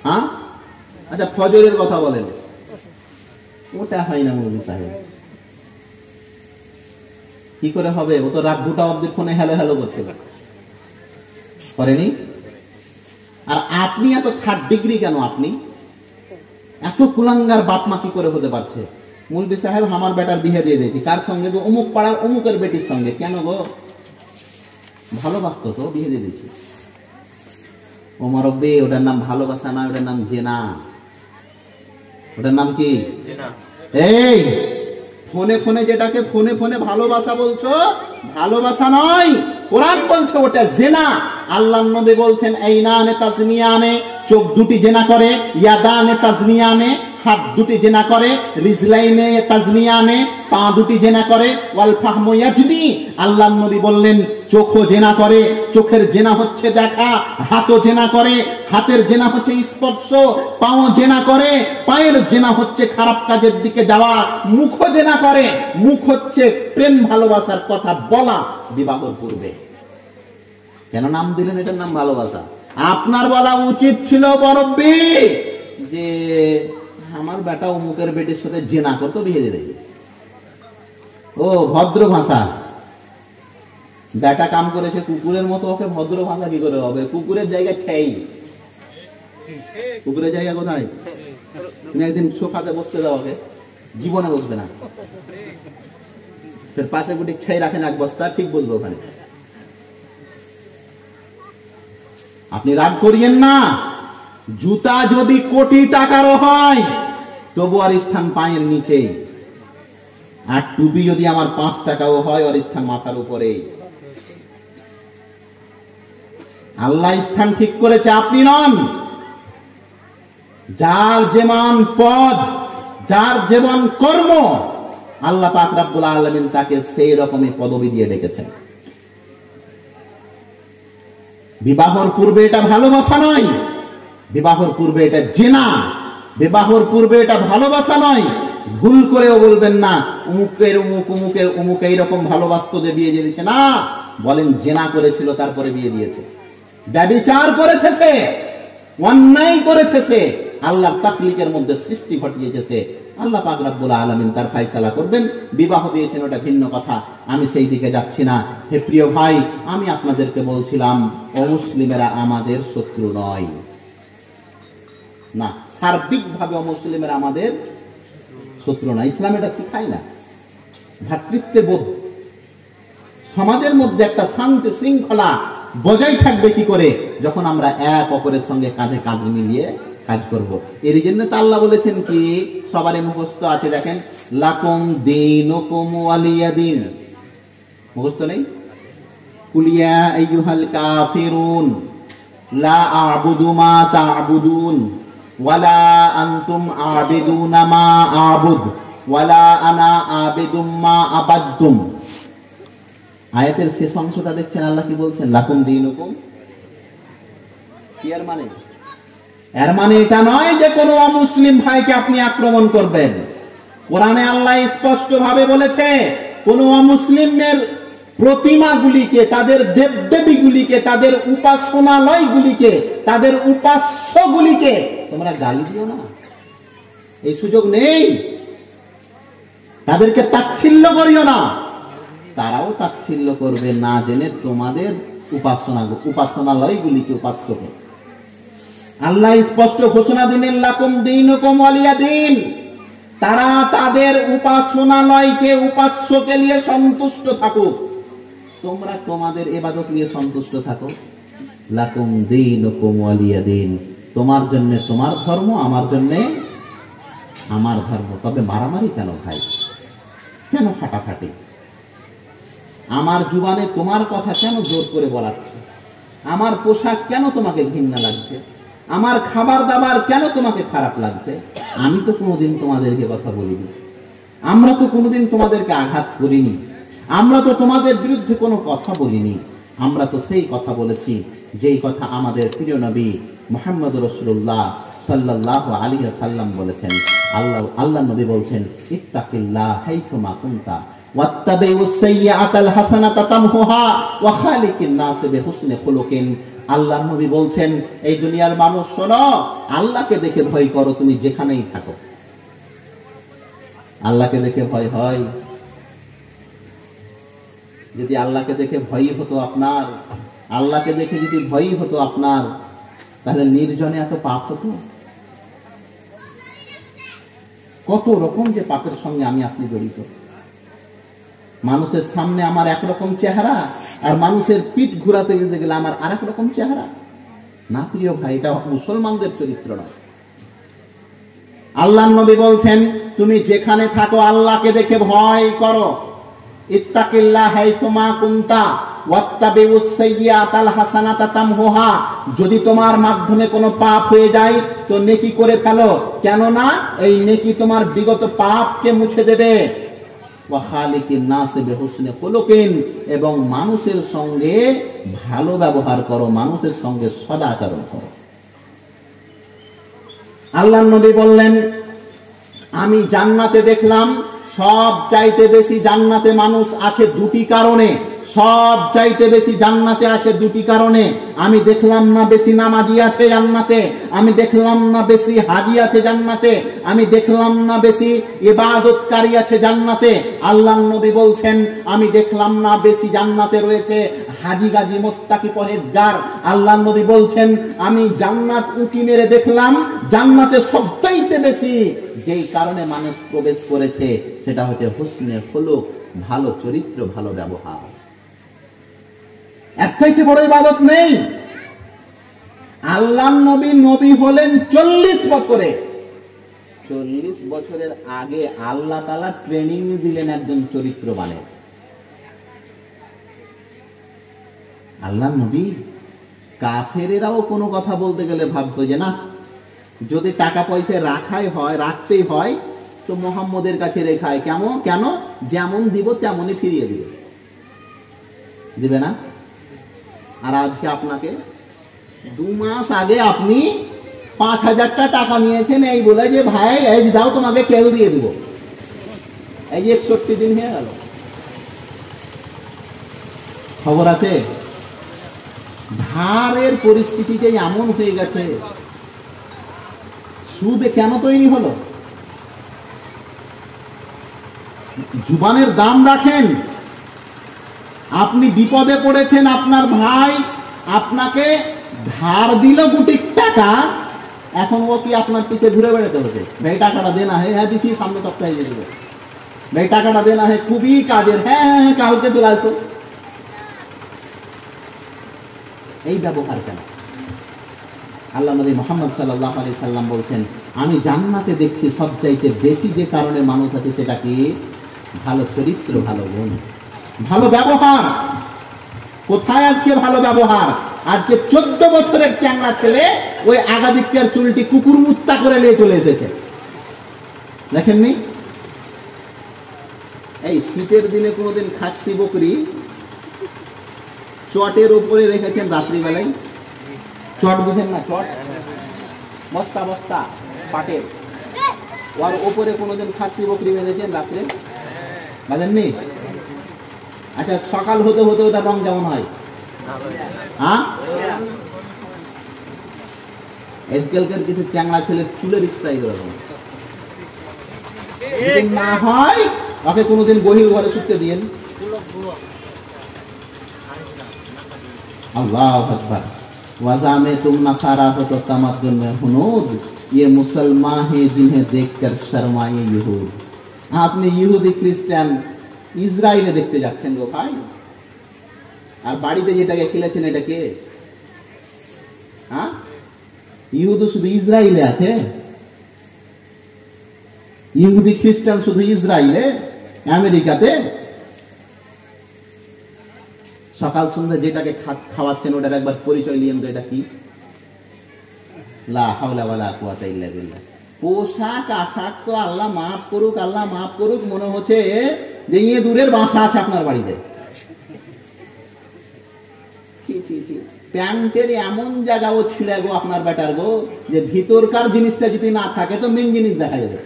হ্যাঁ, আচ্ছা ফজরের কথা বলেন, ওটা হয় না মৌলভী সাহেব। কি করে হবে? ও তো রাত 2টা অবধি ফোনে হ্যালো হ্যালো করতে করেনি। আর আপনি এত 3rd ডিগ্রি কেন? আপনি এত কুলাঙ্গার বাপ মা কি করে হতে পারছে? মৌলভী সাহেব আমার বেটার বিয়ে দিয়ে দিয়েছি। কার সঙ্গে গো? অমুক পাড়ার অমুকের বেটির সঙ্গে। কেন গো? ভালোবাসতো তো, বিয়ে দিয়ে দিয়েছি। ও মরব্বি, ওটার নাম ভালোবাসা না, ওটার নাম জেনা। ওটার নাম কি? এই ফোনে ফোনে যেটাকে ফোনে ফোনে ভালোবাসা বলছো, ভালোবাসা নয়, কোরআন বলছে ওটা জেনা। আল্লাহর নবী বলছেন, আইনানে তাজনিয়ানে, চোখ দুটি জেনা করে, ইয়াদানে তাজনিয়ানে, হাত দুটি জেনা করে, রিজলাইনে তাজনিয়ানে, পা দুটি জেনা করে, ওয়াল ফাহমু ইয়াজনি। আল্লাহর নবী বললেন, চোখও জেনা করে, চোখের জেনা হচ্ছে দেখা, হাতও জেনা করে, হাতের জেনা হচ্ছে স্পর্শ, পাও জেনা করে, পায়ের জেনা হচ্ছে খারাপ কাজের দিকে যাওয়া, মুখও জেনা করে, মুখ হচ্ছে প্রেম ভালোবাসার কথা বলা বিবাহের পূর্বে। কেন নাম দিলেন এটার নাম ভালোবাসা? আপনার বলা উচিত ছিল বরব্বি যে আমার বেটা অমুকের বেটির সাথে জেনা করতো, বিয়ে দিয়ে দেবে। ও ভদ্র ভাষা, বেটা কাম করেছে কুকুরের মতো, ওকে ভদ্র ভাষা কি করে হবে? কুকুরের জায়গা সেই, কুকুরের জায়গা কোথায়? তুমি একদিন সোফাতে বসতে দাও, ওকে জীবনে বসবে না। পাশে গুটি ছাই রাখেন এক বস্তা, ঠিক বলবো ওখানে। আপনি রাগ করিয়েন না, জুতা যদি কোটি টাকারও হয় তবু আর স্থান পায়ের নিচে, আর টুপি যদি আমার 5 টাকাও হয় ওর স্থান মাথার উপরে। আল্লাহ স্থান ঠিক করেছে, আপনি নন। যার যেমন পদ, যার যেমন কর্ম, আল্লাহ পাক রব্বুল আলামিন তাকে সেই রকমই পদবি দিয়ে ডেকেছেন। বিবাহর পূর্বে এটা ভালোবাসা নয়, বিবাহর পূর্বে এটা জেনা, বিবাহর পূর্বে এটা ভালোবাসা নয়। ভুল করেও বলবেন না অমুকের অমুক অমুকের অমুক এইরকম ভালোবাসতো যে বিয়ে দিয়েছে, না, বলেন জেনা করেছিল তারপরে বিয়ে দিয়েছে, ব্যভিচার করেছে সে, অন্যায় করেছে সে, আল্লাহর তাকলিকের মধ্যে সৃষ্টি ঘটিয়েছে। আল্লাহ পাক রব্বুল আলামিন তার ফয়সালা করবেন। বিবাহ দিয়েছেন ওটা ভিন্ন কথা, আমি সেই দিকে যাচ্ছি না। হে প্রিয় ভাই, আমি আপনাদেরকে বলছিলাম অমুসলিমেরা আমাদের শত্রু নয়, না, সার্বিকভাবে অমুসলিমেরা আমাদের শত্রু না। ইসলাম এটা শিখায় না। ভ্রাতৃত্ববোধ, সমাজের মধ্যে একটা শান্তি শৃঙ্খলা বজায় থাকবে কি করে? যখন আমরা এক অপরের সঙ্গে কাঁধে কাঁধ মিলিয়ে কাজ করব। এর জন্য তো আল্লাহ বলেছেন কি, সবারই মুখস্থ আছে, দেখেন, লাকুম দীনুকুম ওয়ালিয়া দীন। মুখস্থ নেই? কুলিয়া আইয়ুহাল কাফিরুন লা আ'বুদু মা তা'বুদুন ওয়ালা আনতুম আ'বিদুনা মা আ'বুদ ওয়ালা আনা আ'বিদুম মা আবাদতুম। আয়াতের শেষ অংশটা দেখছেন, আল্লাহ কি বলছেন? লাকুম দীনুকুম। কি এর মানে? এর মানে এটা নয় যে কোনো অমুসলিম ভাইকে আপনি আক্রমণ করবেন। কোরআনে আল্লাহ স্পষ্ট ভাবে বলেছে, কোন অমুসলিমের প্রতিমাগুলিকে, তাদের দেবদেবীগুলিকে, তাদের উপাসনালয়গুলিকে, তাদের উপাস্যগুলিকে তোমরা গালি দিও না, এই সুযোগ নেই। তাদেরকে তাচ্ছিল্য করিও না, তারাও তাচ্ছিল্য করবে না জেনে তোমাদের উপাসনালয়গুলিকে উপাস্য করে। আল্লাহ স্পষ্ট ঘোষণা দিলেন লাকুম দীনুকুম ওয়ালিয়া দীন। তারা তাদের উপাসনালয়কে, উপাস্যকে নিয়ে সন্তুষ্ট থাকুক, তোমরা তোমাদের ইবাদত নিয়ে সন্তুষ্ট থাকো। লাকুম দীনুকুম ওয়ালিয়া দীন, তোমার জন্য তোমার ধর্ম, আমার জন্য আমার ধর্ম। তবে মারামারি কেন ভাই, কেন ফাটাফাটি? আমার জুবানে তোমার কথা কেন জোর করে বলাচ্ছে? আমার পোশাক কেন তোমাকে ঘৃণা লাগছে? আমার খাবার দাবার কেন তোমাকে খারাপ লাগছে? আমি তো কোনোদিন তোমাদেরকে কথা বলিনি, আমরা তো কোনোদিন তোমাদেরকে আঘাত করিনি, আমরা তো তোমাদের বিরুদ্ধে কোনো কথা বলিনি। আমরা তো সেই কথা বলেছি যেই কথা আমাদের প্রিয় নবী মুহাম্মদ রাসূলুল্লাহ সাল্লাল্লাহু আলাইহি ওয়াসাল্লাম বলেছেন। আল্লাহ নবী বলছেন ইত্তাকিল্লাহ হাইসুমা কুনতা ওয়াত্তাবিউস সাইয়্যাতাল হাসানাতা তামহুহা ওয়া খালিকিন নাস বিহুসনি খুলুকিন। আল্লাহ নবী বলছেন, এই দুনিয়ার মানুষ শোনো, আল্লাহকে দেখে ভয় করো তুমি যেখানেই থাকো। আল্লাহকে দেখে ভয় হয়? যদি আল্লাহকে দেখে ভয়ই হতো আপনার, আল্লাহকে দেখে যদি ভয়ই হতো আপনার, তাহলে নির্জনে এত পাপ হতো? কত রকম যে পাপের সঙ্গে আমি আপনি জড়িত। মানুষের সামনে আমার একরকম চেহারা, আর মানুষের পিঠ ঘুরাতে যেতে গেলে আমার আর এক রকম চেহারা। না প্রিয় ভাই, এটা মুসলমানদের চরিত্র না। আল্লাহ নবী বলছেন, তুমি যেখানে থাকো আল্লাহকে দেখে ভয় করো। ইত্তাকিল্লাহ হাইসুমা কুনতা ওয়াত্তাবিউস সাইয়্যাতাল হাসানাতা তামহুহা। যদি তোমার মাধ্যমে কোনো পাপ হয়ে যায় তো নেকি করে ফেলো, কেননা এই নেকি তোমার বিগত পাপকে মুছে দেবে। ওয়া খালিকিন নাস বিহুসনি খুলুকিন, এবং মানুষের সঙ্গে ভালো ব্যবহার করো, মানুষের সঙ্গে সদাচরণ করো। আল্লাহ নবী বললেন, আমি জান্নাতে দেখলাম সব চাইতে বেশি জান্নাতে মানুষ আছে দুটি কারণে। সব চাইতে বেশি জান্নাতে আছে দুটি কারণে। আমি দেখলাম না বেশি নামাজি আছে জান্নাতে, আমি দেখলাম না বেশি হাজি আছে জান্নাতে, আমি দেখলাম না বেশি ইবাদতকারী আছে জান্নাতে। আল্লাহ নবী বলছেন, আমি দেখলাম না বেশি জান্নাতে রয়েছে হাজি গাজী মুত্তাকি পরহেজগার। আল্লাহ নবী বলছেন, আমি জান্নাত উঁকি মেরে দেখলাম জান্নাতে সবচাইতে বেশি যেই কারণে মানুষ প্রবেশ করেছে সেটা হচ্ছে হুসনে খুলুক, ভালো চরিত্র, ভালো ব্যবহার। এর চাইতে বড় ইবাদত নেই। আল্লাহ নবী নবী হলেন 40 বছরে। 40 বছরের আগে আল্লাহ তাআলা ট্রেনিং দিলেন একজন চরিত্রবানের। আল্লাহ নবী কাফেরেরাও কোনো কথা বলতে গেলে ভাবতো যে না, যদি টাকা পয়সা রাখতেই হয় তো মুহাম্মদের কাছে রেখায় কেন যেমন দিব তেমনই ফিরিয়ে দিবে না। আর আজকে আপনাকে 2 মাস আগে আপনি 5,000 টাকা নিয়েছেন, এই বলে যে ভাই এই দাও তোমাকে কেউ দিয়ে দিব, এই যে 61 দিন হয়ে গেল। খবর আছে? ধারের পরিস্থিতিতে এমন হয়ে গেছে, সুদ কেন তৈরি হলো? জুবানের দাম রাখেন। আপনি বিপদে পড়েছেন, আপনার ভাই আপনাকে ধার দিল কোটি টাকা, এখন ও কি আপনার পিছে ঘুরে বেড়াতে হচ্ছে, ভাই টাকাটা দেনা হ্যাঁ দিচ্ছি, সামনে সপ্তাহে দিয়ে দেবো, ভাই টাকাটা দেনা হয়, খুবই কাজের, হ্যাঁ কাউকে চলে আসো। এই ব্যবহার কেন? আল্লাহ নবী মুহাম্মদ সাল্লাল্লাহু আলাইহি সাল্লাম বলছেন, আমি জান্নাতে দেখছি সবচাইতে বেশি যে কারণে মানুষ আছে সেটা কি? ভালো চরিত্র, ভালো গুণ, ভালো ব্যবহার। কোথায় আজকে ভালো ব্যবহার? আজকে 14 বছরের চ্যাংড়া ছেলে ওই আগাদিকের চুলটি কুকুর মুত্তা করে নিয়ে চলে এসেছে, দেখেননি? এই শীতের দিনে কোনোদিন খাসি বকরি চটের উপরে রেখেছেন রাত্রিবেলায়? চট বুঝেন না? চট বস্তা বস্তা পাটের, ওর উপরে কোনোদিন খাসি বকরি বেঁধেছেন রাত্রে? বাঁধেননি? আচ্ছা, সকাল হতে হতে ওটা রং যেমন হয়, হ্যাঁ? আজকালকার কিছু চ্যাংড়া ছেলের চুলের স্টাইল না হয়, ওকে কোনোদিন বহির ঘরে শুকতে দিয়েন। আল্লাহু আকবার। वज़ा में तुम नसारा हो तो तमद्दुन में हुनूद, ये मुसलमान है जिन्हें देखकर शर्माए यहूद। আপনি ইহুদি খ্রিস্টান ইসরায়েলে দেখতে যাচ্ছেন গো ভাই, আর বাড়িতে যেটাকে খেলেছেন এটা কে? হ্যাঁ, ইহুদি শুধু ইসরায়েলে আছে? ইহুদি খ্রিস্টান শুধু ইসরায়েলে, আমেরিকাতে? সকাল সন্ধ্যা যেটাকে খাওয়াচ্ছেন ওটার একবার পরিচয় নিয়েন তো, এটা কি? লা হাওলা ওয়ালা কুওয়াতা ইল্লা বিল্লাহ। পোশাক আশাক তো আল্লাহ মাফ করুক, আল্লাহ মাফ করুক, মনে হচ্ছে যে দূরের বাসা আছে আপনার বাড়িতে। প্যান্টের এমন জায়গাও ছিল গো আপনার বেটার গো, যে ভিতরকার জিনিসটা যদি না থাকে তো মেন জিনিস দেখা যাবে।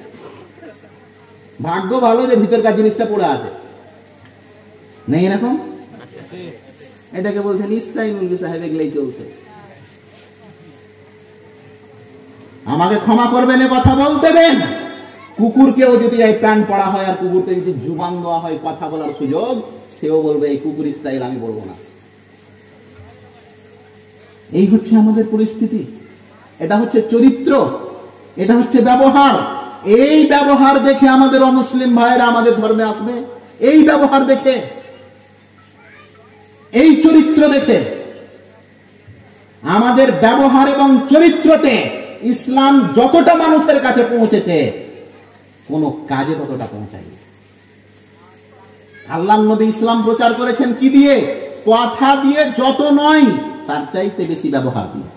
ভাগ্য ভালো যে ভিতরকার জিনিসটা পড়ে আছে, নেই এরকম? এটাকে বলছেন ইস্তাইনুল বিসাহেব, এগুলাই চলছে। আমাকে ক্ষমা করবেন, কথা বলতে দেন। কুকুরকেও যদি এই প্যান্ট পরা হয় আর কুকুরকে যদি জুবান দেওয়া হয় কথা বলার সুযোগ, সেও বলবে এই কুকুর স্টাইল আমি বলবো না। এই হচ্ছে আমাদের পরিস্থিতি, এটা হচ্ছে চরিত্র, এটা হচ্ছে ব্যবহার। এই ব্যবহার দেখে আমাদের অমুসলিম ভাইরা আমাদের ধর্মে আসবে, এই ব্যবহার দেখে, এই চরিত্র দেখে। আমাদের ব্যবহার এবং চরিত্রতে ইসলাম যতটা মানুষের কাছে পৌঁছেছে, কোন কাজে ততটা পৌঁছায়নি। আল্লাহর নবী ইসলাম প্রচার করেছেন কি দিয়ে? কথা দিয়ে যত নয় তার চাইতে বেশি ব্যবহার দিয়ে।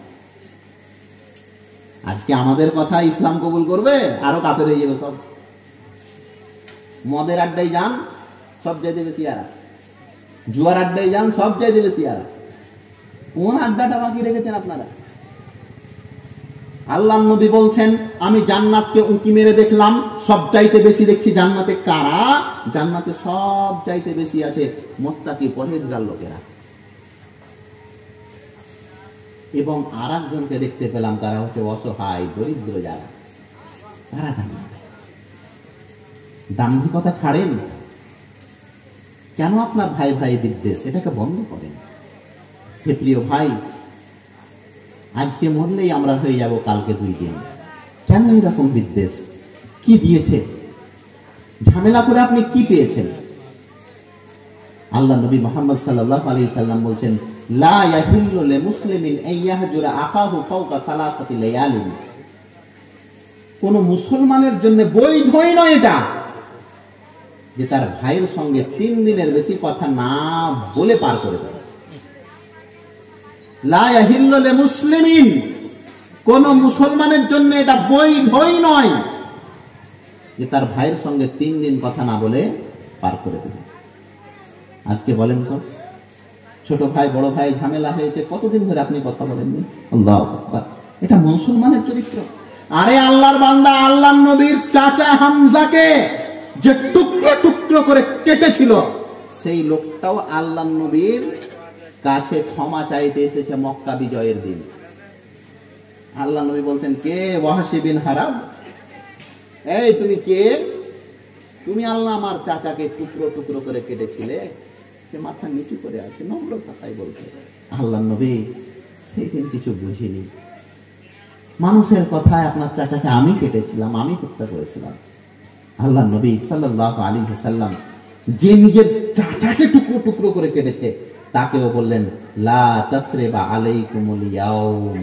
আজকে আমাদের কথা ইসলাম কবুল করবে, আরো কাফের হয়ে যাবে সব। মদের আড্ডায় যান, সব চাইতে বেশি আরা। জুয়ার আড্ডায় যান, সব চাইতে বেশি আরা। কোন আড্ডাটা বাকি রেখেছেন আপনারা? আল্লাহর নবী বলছেন আমি জান্নাতকে উঁকি মেরে দেখলাম, সব চাইতে বেশি দেখছি জান্নাতে কারা? জান্নাতে সব চাইতে বেশি আছে মুত্তাকি পরহেজগার লোকেরা। এবং আর একজনকে দেখতে পেলাম, তারা হচ্ছে অসহায় দরিদ্র যারা, তারা জান্নাতে। দাম্ভিকতা ছাড়েন, কেন আপনার ভাই ভাই বিদ্বেষ? এটাকে বন্ধ করেন। হে প্রিয় ভাই, আজকে মরলেই আমরা হয়ে যাব কালকে 2 দিন। কেন এরকম বিদ্বেষ? কি দিয়েছে? ঝামেলা করে আপনি কি পেয়েছেন? আল্লাহ নবী মুহাম্মদ সাল্লাল্লাহু আলাইহি সাল্লাম বলছেন লা ইয়াহিল্লু লিমুসলিমিন আন ইয়াহজুরা আখাহু ফাওকা সালাসাতি লায়ালিন। কোন মুসলমানের জন্য বৈধই নয় এটা যে তার ভাইয়ের সঙ্গে 3 দিনের বেশি কথা না বলে পার করে দেয়। লা ইয়াহিল্লু লিমুসলিমিন, কোন মুসলমানের জন্য এটা বৈধই নয় যে তার ভাইয়ের সঙ্গে 3 দিন কথা না বলে পার করে দেবে। আজকে বলেন তো, ছোট ভাই বড় ভাই ঝামেলা হয়েছে, কতদিন ধরে আপনি কথা বলেননি? আল্লাহু আকবার, এটা মুসলমানের চরিত্র। আরে আল্লাহর বান্দা, আল্লাহর নবীর চাচা হামজাকে যে টুকরো টুকরো করে কেটেছিল, সেই লোকটাও আল্লাহর নবীর কাছে ক্ষমা চাইতে এসেছে মক্কা বিজয়ের দিন। আল্লাহ নবী বলছেন কে? ওয়াহশী বিন হারাব। এই তুমি কে? তুমি আল্লাহ আমার চাচাকে টুকরো টুকরো করে কেটেছিলে। সে মাথা নিচু করে আছে, নম্র ভাষায় বলছে। আল্লাহ নবী সেই দিন কিছু বুঝিনি, মানুষের কথায় আপনার চাচাকে আমি কেটেছিলাম, আমি হত্যা করেছিলাম। আল্লাহ নবী সাল্লাল্লাহু আলাইহি ওয়াসাল্লাম যে নিজের চাচাকে টুকরো টুকরো করে কেটেছে, তাকেও বললেন লা তাসরিবা আলাইকুমুল ইয়াউম,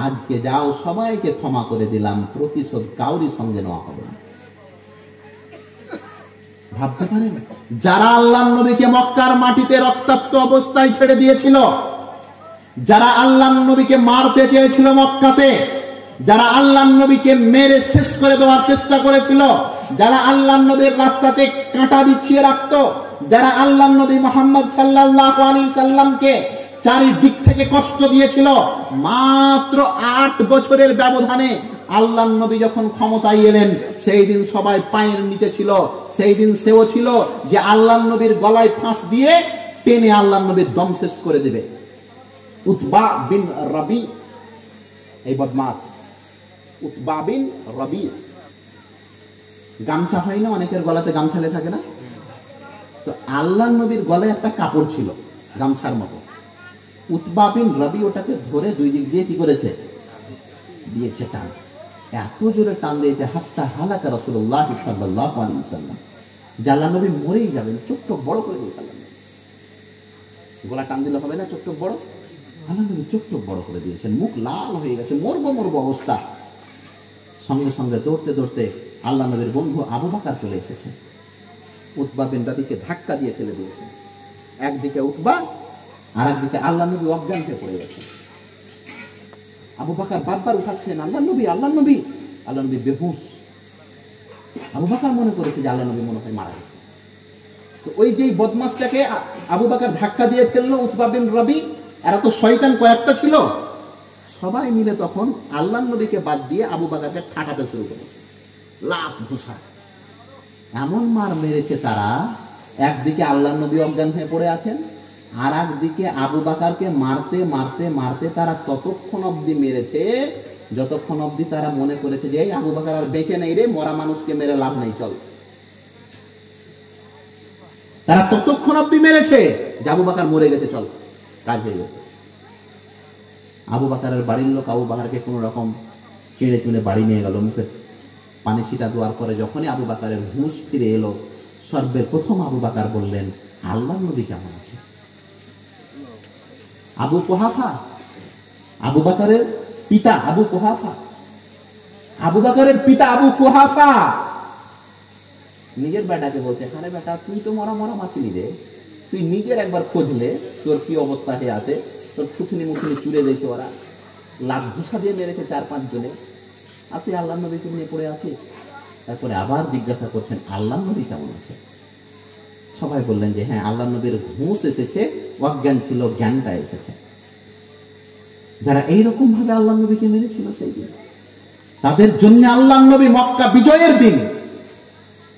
আজকে যাও, সবাইকে ক্ষমা করে দিলাম, প্রতিশোধ কাউরি সঙ্গে নেওয়া হবে না। ভাবতে পারেন, যারা আল্লাহর নবীকে মক্কার মাটিতে রক্তাক্ত অবস্থায় ছেড়ে দিয়েছিল, যারা আল্লাহর নবীকে মারতে চেয়েছিল মক্কাতে, যারা আল্লাহর নবীকে মেরে শেষ করে দেওয়ার চেষ্টা করেছিল, যারা আল্লাহর নবীর রাস্তাতে কাঁটা বিছিয়ে রাখত, যারা আল্লাহর নবী মুহাম্মদ সাল্লাল্লাহু আলাইহি সাল্লামকে চারিদিক থেকে কষ্ট দিয়েছিল, মাত্র 8 বছরের ব্যবধানে আল্লাহর নবী যখন ক্ষমতায় এলেন, সেই দিন সবাই পায়ের নিচে ছিল। সেই দিন সেও ছিল যে আল্লাহর নবীর গলায় ফাঁস দিয়ে টেনে আল্লাহর নবীর দম শেষ করে দেবে। উতবা বিন রবি, এই বদমাস উতবা বিন রবি, গামছা হয় না অনেকের গলাতে, গামছা লেগে থাকে না? তো আল্লাহর নবীর গলায় একটা কাপড় ছিল গামছার মতো, উতবা বিন রবি ওটাকে ধরে দুই দিক দিয়ে কি করেছে, দিয়েছে টান। এত জোরে টান দিয়েছে হাত্তা হালাকা রাসূলুল্লাহ সাল্লাল্লাহু আলাইহি ওয়াসাল্লাম, আল্লাহ নবী মরেই যাবেন, চোখ বড় করে দিয়েছে। গলা টান দিলে হবে না, চোখ বড়, আল্লাহ নবী চোখ বড় করে দিয়েছেন, মুখ লাল হয়ে গেছে, মরব অবস্থা। সঙ্গে সঙ্গে দৌড়তে দৌড়তে আল্লাহ নবীর বন্ধু আবু বকর চলে এসেছে, উতবা বিন রবিকে ধাক্কা দিয়ে ফেলে দিয়েছে। একদিকে উতবা আর একদিকে আল্লাহ নবী অজ্ঞান হয়ে পড়ে গেছে। আবু বকর বারবার উঠাচ্ছেন, আল্লাহ নবী আল্লাহ নবী, আল্লাহ নবী বেহুশ। আবু বকর মনে করেছে যে আল্লাহ নবী মনে হয় মারা গেছে। তো ওই যে বদমাশটাকে আবু বকর ধাক্কা দিয়ে ফেললো, উতবা বিন রবি, এরা তো শয়তান কয়েকটা ছিল, সবাই মিলে তখন আল্লাহ নবীকে বাদ দিয়ে আবু বকরকে ঠাকাতে শুরু করেছে, লাফ ঘুষা। এমন মার মেরেছে তারা, একদিকে আল্লাহ নবী অজ্ঞান হয়ে পড়ে আছেন, আর একদিকে আবু বকরকে মারতে মারতে মারতে তারা ততক্ষণ অব্দি মেরেছে যতক্ষণ অব্দি তারা মনে করেছে যে আবু বকর আর বেঁচে নেই রে, মরা মানুষকে মেরে লাভ নেই, চল। তারা ততক্ষণ অব্দি মেরেছে যে আবু বকর মরে গেছে, চল, কাজ হয়ে গেছে। আবু বকরের বাড়ির লোক আবু বকরকে কোন রকম চেড়ে চুড়ে বাড়ি নিয়ে গেল, মুখে পানি ছিটা দেওয়ার পরে যখনই আবু বকরের হুঁশ ফিরে এলো, সর্বের প্রথম আবু বকর বললেন, আল্লাহ নবী কেমন আছে? আবু কুহাফা, আবু বকরের পিতা আবু কুহাফা, আবু বকরের পিতা আবু কুহাফা নিজের বেটাকে বলছে, আরে বেটা তুই তো মরা মাছিলি রে, তুই নিজের একবার খোঁজলে তোর কি অবস্থা হয়ে আছে, তোর থুথুনি মুখুনি চুড়ে দিয়েছে ওরা, লাভ ঘুষা দিয়ে মেরেছে 4-5 জনে, আর তুই আল্লাহ নবীকে নিয়ে পড়ে আছিস। তারপরে আবার জিজ্ঞাসা করছেন, আল্লাহ নবী কেমন আছে? সবাই বললেন যে হ্যাঁ, আল্লাহ নবীর হুঁশ এসেছে, অজ্ঞান ছিল, জ্ঞানটা এসেছে। যারা এইরকম ভাবে আল্লাহ নবীকে মেরেছিল সেই দিন, তাদের জন্য আল্লাহ নবী মক্কা বিজয়ের দিন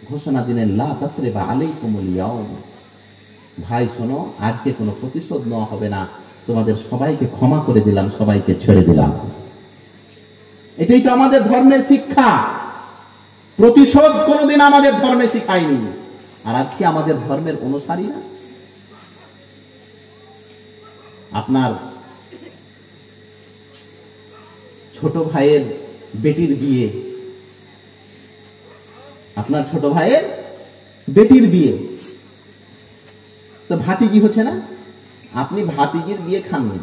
ঘোষণা দিলেন, লা তাসরিবা আলাইকুমুল ইয়াউম, ভাই শোনো, আজকে কোনো প্রতিশোধ নেওয়া হবে না, তোমাদের সবাইকে ক্ষমা করে দিলাম, সবাইকে ছেড়ে দিলাম। এটাই তো আমাদের ধর্মের শিক্ষা। প্রতিশোধ কোনোদিন আমাদের ধর্মে শিখায়নি, আর আজকে আমাদের ধর্মের অনুসারীরা আপনার ছোট ভাইয়ের বেটির বিয়ে, আপনার ছোট ভাইয়ের বেটির বিয়ে তো ভাতিজি হচ্ছে না, আপনি ভাতিজির বিয়ে খাননি,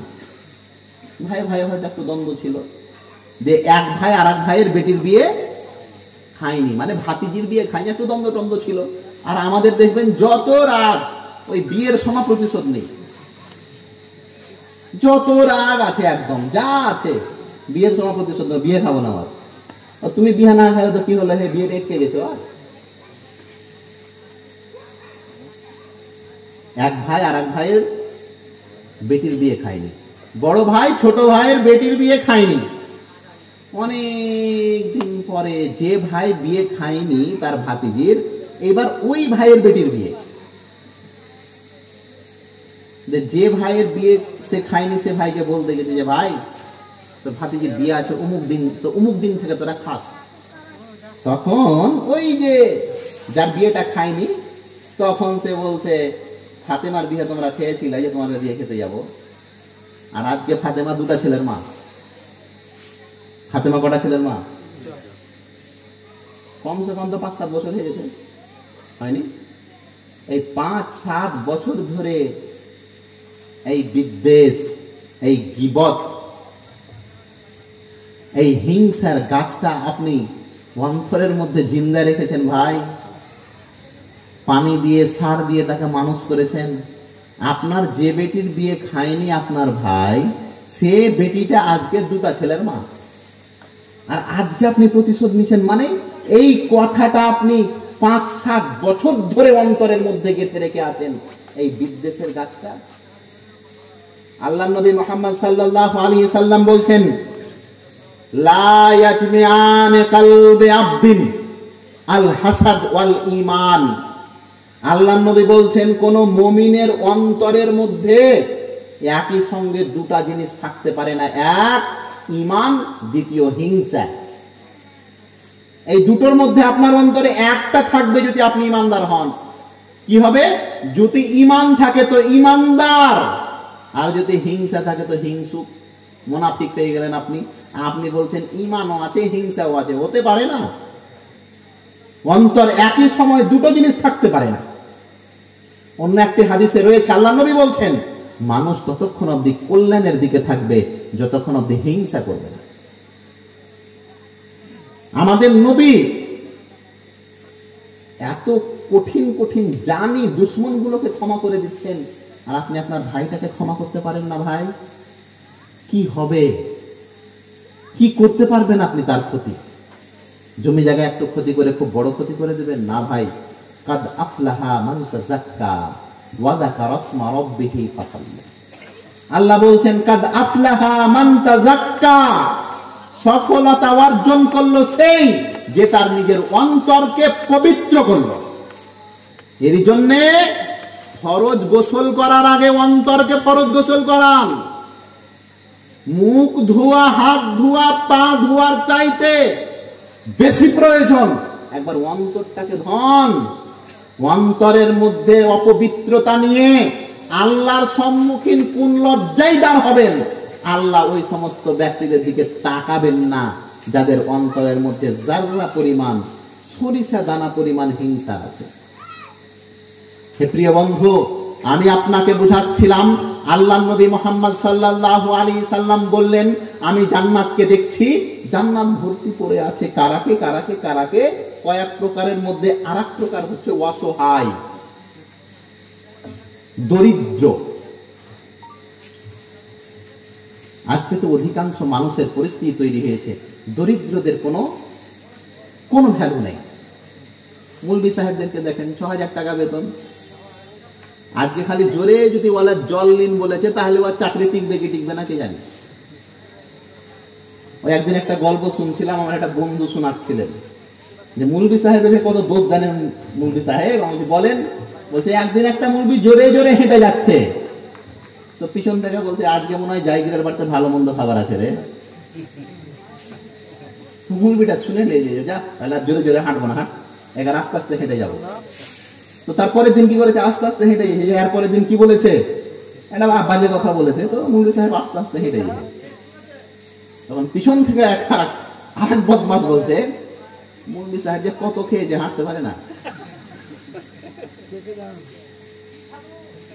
ভাই ভাই হয়তো একটু দ্বন্দ্ব ছিল, যে এক ভাই আর এক ভাইয়ের বেটির বিয়ে খায়নি, মানে ভাতিজির বিয়ে খায়নি, একটু দ্বন্দ্ব ছিল। আর আমাদের দেখবেন যত রাগ, ওই বিয়ের সময় প্রতিশোধ নেই, যত রাগ আছে একদম যা আছে, বিয়ের সময় প্রতিশোধ নেই, বিয়ে খাবো না আমার, তুমি বিয়ে না খাবে তো কি হলো, হে বিয়ে রেখে গেছো। এক ভাই আর এক ভাইয়ের বেটির বিয়ে খায়নি, বড় ভাই ছোট ভাইয়ের বেটির বিয়ে খায়নি। অনেক দিন পরে যে ভাই বিয়ে খায়নি তার ভাতিজির, এবার ওই ভাইয়ের বেটির বিয়ে, যে ভাইয়ের বিয়ে সে খায়নি সে ভাইকে বলতে গেছে যে ভাই তোর ভাতিজির বিয়ে আছে অমুক দিন, তো অমুক দিন থেকে তোরা খাস। তখন ওই যে যার বিয়েটা খায়নি, তখন সে বলছে, ফাতেমার বিয়ে তোমরা খেয়েছিলে, যে তোমাদের বিয়ে খেতে যাব। আর আজকে ফাতেমা 2টা ছেলের মা। ফাতেমা কটা ছেলের মা? কমসে কম তো 5-7 বছর হয়ে গেছে, হয়নি? এই 5-7 বছর ধরে এই বিদ্বেষ, এই গীবত, এই হিংসার গাছটা আপনি অন্তরের মধ্যে জিন্দা রেখেছেন ভাই, পানি দিয়ে সার দিয়ে তাকে মানুষ করেছেন। আপনার যে বেটির বিয়ে খায়নি আপনার ভাই, সে বেটিটা আজকে 2টা ছেলের মা, আর আজকে আপনি প্রতিশোধ নিচ্ছেন। মানে এই কথাটা আপনি 5-7 বছর ধরে অন্তরের মধ্যে গেঁথে রেখে আছেন, এই বিদ্বেষের গাছটা। আল্লাহ নবী মুহাম্মদ সাল্লাল্লাহু আলাইহি সাল্লাম বলছেন, লা ইয়াজমিআন কলবে আবদিন আল হাসাদ ওয়াল ঈমান। আল্লাহ নবী বলছেন, কোন মুমিনের অন্তরের মধ্যে একই সঙ্গে 2টা জিনিস থাকতে পারে না, এক ঈমান, দ্বিতীয় হিংসা। এই দুটোর মধ্যে আপনার অন্তরে একটা থাকবে যদি আপনি ঈমানদার হন। কি হবে? যদি ঈমান থাকে তো ঈমানদার, আর যদি হিংসা থাকে তো হিংসুক, মুনাফিক পেয়ে গেলেন আপনি। আপনি বলছেন ঈমানও আছে হিংসাও আছে, হতে পারে না। অন্তর একই সময় দুটো জিনিস থাকতে পারে না। অন্য একটি হাদিসে রয়েছে, আল্লাহ নবী বলছেন মানুষ ততক্ষণ অবধি কল্যাণের দিকে থাকবে যতক্ষণ অবধি হিংসা করবে না। আমাদের নবী এত কঠিন কঠিন জানি দুশ্মন গুলোকে ক্ষমা করে দিচ্ছেন, আর আপনি আপনার ভাইটাকে ক্ষমা করতে পারেন না। ভাই কি হবে, কি করতে পারবেন আপনি তার ক্ষতি? জমি জায়গায় একটু ক্ষতি করে খুব বড় ক্ষতি করে দেবেন না ভাই। কাদ আফলাহা মান তাযাক্কা ওয়া যাকারা ইসমা রাব্বিহি ফাসাল্লা। আল্লাহ বলছেন কাদ আফলাহা মান তাযাক্কা, সফলতা অর্জন করলো সেই যে তার নিজের অন্তরকে পবিত্র করলো। এর জন্য ফরজ গোসল করার আগে অন্তরকে ফরজ গোসল করান। মুখ ধোয়া, হাত ধোয়া, পা ধোয়ার চাইতে বেশি প্রয়োজন একবার অন্তরটাকে ধন। অন্তরের মধ্যে অপবিত্রতা নিয়ে আল্লাহর সম্মুখীন কোন লজ্জায় দাঁড় হবেন? আল্লাহ ওই সমস্ত ব্যক্তিদের দিকে তাকাবেন না যাদের অন্তরের মধ্যে জাররা পরিমাণ, সরিষা দানা পরিমাণ হিংসা আছে। হে প্রিয় বন্ধু, আমি আপনাকে বুঝাচ্ছিলাম, আল্লাহ নবী মুহাম্মদ সাল্লাল্লাহু আলাইহি সাল্লাম বললেন আমি জান্নাতকে দেখছি, জান্নাত ভর্তি পড়ে আছে কারাকে কারাকে কারাকে। কয়েক প্রকারের মধ্যে আরেক প্রকার হচ্ছে অসহায়, দরিদ্র। আজকে তো অধিকাংশ মানুষের পরিস্থিতি তৈরি হয়েছে, দরিদ্রদের কোনো ভ্যালু নেই। মৌলভী সাহেবদেরকে দেখেন ৬,০০০ টাকা বেতন, আজকে খালি জোরে যদি বলে জল নিন বলেছে তাহলে ওর চাকরি টিকবে কি টিকবে না কে জানি। ওই একদিন একটা গল্প শুনছিলাম, আমার একটা বন্ধু শোনাচ্ছিলেন যে মৌলভী সাহেবের কত দোষ জানেন মৌলভী সাহেব, আমাকে বলেন। বলছে একদিন একটা মৌলভী জোরে জোরে হেঁটে যাচ্ছে, তো পিছন থেকে বলছে আজকে মনে হয় জায়গিরের বাড়িতে ভালো মন্দ খাবার আছে রে। মৌলভীটা শুনে লেগে যা তাহলে জোরে জোরে হাঁটবো না, হাঁট এবার আস্তে আস্তে হেঁটে যাবো। তো তারপরের দিন কি করেছে, আস্তে আস্তে হেঁটে গেছে। এরপরের দিন কি বলেছে, একটা বাজে কথা বলেছে, তো মৌলভী সাহেব আস্তে আস্তে হেঁটে গেছে। তখন পিছন থেকে আরেক বদমাস বলছে মৌলভী সাহেব যে কত খেয়েছে, হাঁটতে পারে না।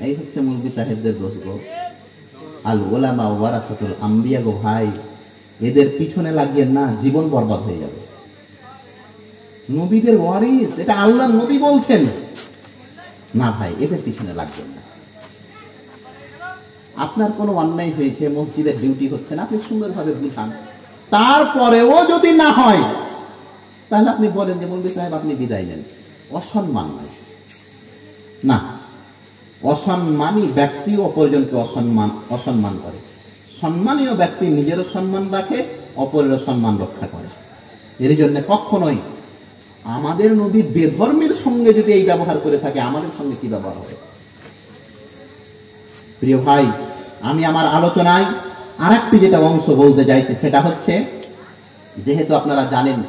এই হচ্ছে মৌলভী সাহেবদের দোষ গো। আল উলামা ওয়ারাসাতুল আম্বিয়া গো ভাই, এদের পিছনে লাগিয়ে না, জীবন বরবাদ হয়ে যাবে। নবীদের ওয়ারিস, এটা আল্লাহ নবী বলছেন না ভাই, এদের পিছনে লাগবেন না। আপনার কোনো অন্যায় হয়েছে, মসজিদের ডিউটি হচ্ছে না, আপনি সুন্দরভাবে বুঝান। তারপরেও যদি না হয় তাহলে আপনি বলেন যে মৌলভী সাহেব আপনি বিদায় নেন। অসম্মান নয় না, অসম্মানী ব্যক্তি অপরজনকে অসম্মান করে। সম্মানীয় ব্যক্তি নিজেরও সম্মান রাখে, অপরেরও সম্মান রক্ষা করে। এর জন্য কখনোই আমাদের নবী বেধর্মের সঙ্গে যদি এই ব্যবহার করে থাকে, আমাদের সঙ্গে কি ব্যবহার হবে? প্রিয় ভাই, আমি আমার আলোচনায় আরেকটি যেটা অংশ বলতে চাইছি সেটা হচ্ছে, যেহেতু আপনারা জানেন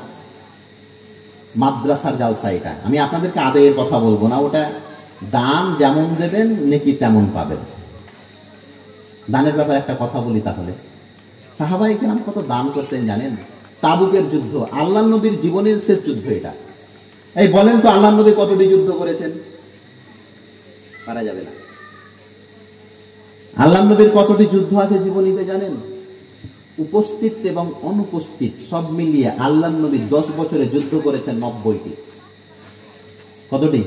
মাদ্রাসার জালসা এটা, আমি আপনাদেরকে আদায়ের কথা বলবো না, ওটা দান যেমন দেবেন নেকি তেমন পাবেন। দানের ব্যাপারে একটা কথা বলি তাহলে। সাহাবায়ে কেরাম কত দান করতেন জানেন? তাবুকের যুদ্ধ আল্লাহ নবীর জীবনের শেষ যুদ্ধ এটা। এই বলেন তো আল্লাহ নবী কতটি যুদ্ধ করেছেন? পারা যাবে না। আল্লাহ নবীর কতটি যুদ্ধ আছে জীবনীতে জানেন? উপস্থিত এবং অনুপস্থিত সব মিলিয়ে আল্লাহ নবী 10 বছরে যুদ্ধ করেছেন 90টি। কতটি?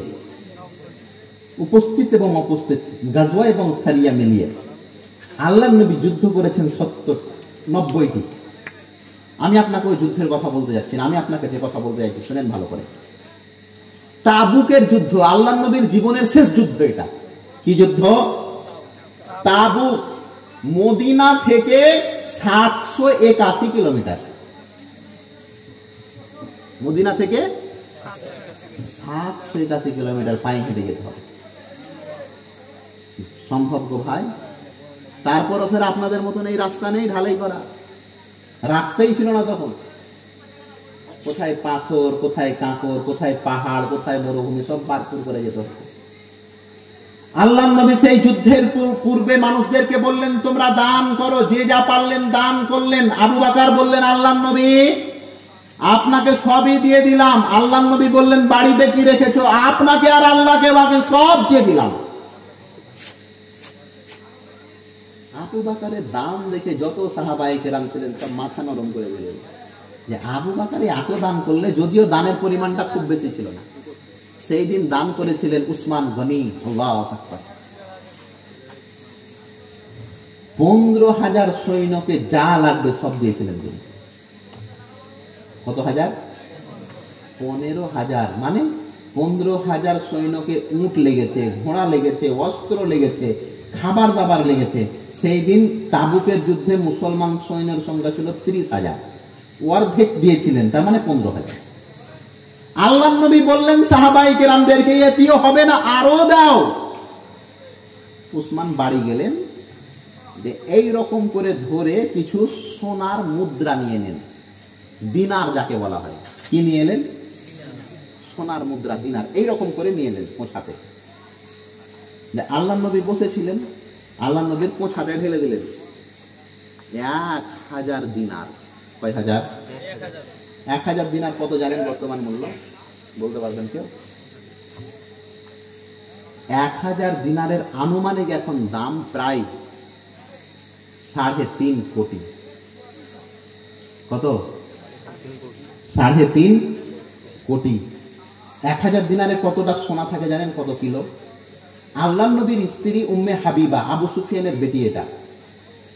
উপস্থিত এবং অনুপস্থিত গাজওয়া এবং সারিয়া মিলিয়ে আল্লাহ নবী যুদ্ধ করেছেন 90টি। আমি আপনাকে ওই যুদ্ধের কথা বলতে যাচ্ছি না, আমি আপনাকে যে কথা বলতে যাচ্ছি শুনেন ভালো করে। তাবুকের যুদ্ধ আল্লাহ নবীর জীবনের শেষ যুদ্ধ। এটা কি যুদ্ধ? তাবুক মদিনা থেকে 781 কিলোমিটার। মদিনা থেকে 781 কিলোমিটার পায়ে হেঁটে যেতে হবে। সম্ভব গো ভাই? তারপরও ফের আপনাদের মতন এই রাস্তা নেই ঢালাই করা, রাস্তাই ছিল না তখন। কোথায় পাথর, কোথায় কাঁকর, কোথায় পাহাড়, কোথায় মরুভূমি, সব পার করে যেতে হতো। আল্লাহ নবী সেই যুদ্ধের পূর্বে মানুষদেরকে বললেন তোমরা দান করো, যে যা পারলেন দান করলেন। আবু বকর বললেন আল্লাহ নবী আপনাকে সবই দিয়ে দিলাম। আল্লাহ নবী বললেন বাড়িতে কি রেখেছো? আপনাকে আর আল্লাহকে সব দিয়ে দিলাম। আবু বকরের দান দেখে যত সাহাবায়ে কেরাম ছিলেন সব মাথা নরম করে দিলেন যে আবু বকর এত দান করলে, যদিও দানের পরিমাণটা খুব বেশি ছিল না। সেই দিন দান করেছিলেন উসমান গনি, আল্লাহু আকবার। 15,000 সৈন্যকে যা লাগবে সব দিয়েছিলেন তিনি। কত হাজার? 15,000। মানে 15,000 সৈন্যকে উট লেগেছে, ঘোড়া লেগেছে, অস্ত্র লেগেছে, খাবার দাবার লেগেছে। সেই দিন তাবুকের যুদ্ধে মুসলমান সৈন্যের সংখ্যা ছিল 30,000, অর্ধেক দিয়েছিলেন, তার মানে 15,000। আল্লাহ নবী বললেন সাহাবায়ে কেরামদেরকে এটিও হবে না, আরো দাও। উসমান বাড়ি গেলেন, যে এই রকম করে ধরে কিছু সোনার মুদ্রা নিয়ে নেন, দিনার যাকে বলা হয়। কি নিয়ে এলেন? সোনার মুদ্রা, দিনার। এইরকম করে নিয়ে এলেন পোছাতে। আল্লাহ নবী বসেছিলেন, আল্লাহ নবীর পোছাতে ঢেলে দিলেন 1,000 দিনার। কয় হাজার? 1,000 দিনার কত জানেন বর্তমান মূল্য? বলতে পারবেন কেউ? 1,000 দিনারের আনুমানিক এখন দাম প্রায় 3.5 কোটি। কত? 3.5 কোটি। 1,000 দিনারে কতটা সোনা থাকে জানেন? কত কিলো? আল্লাহ নবীর স্ত্রী উম্মে হাবিবা, আবু সুফিয়ানের বেটি, এটা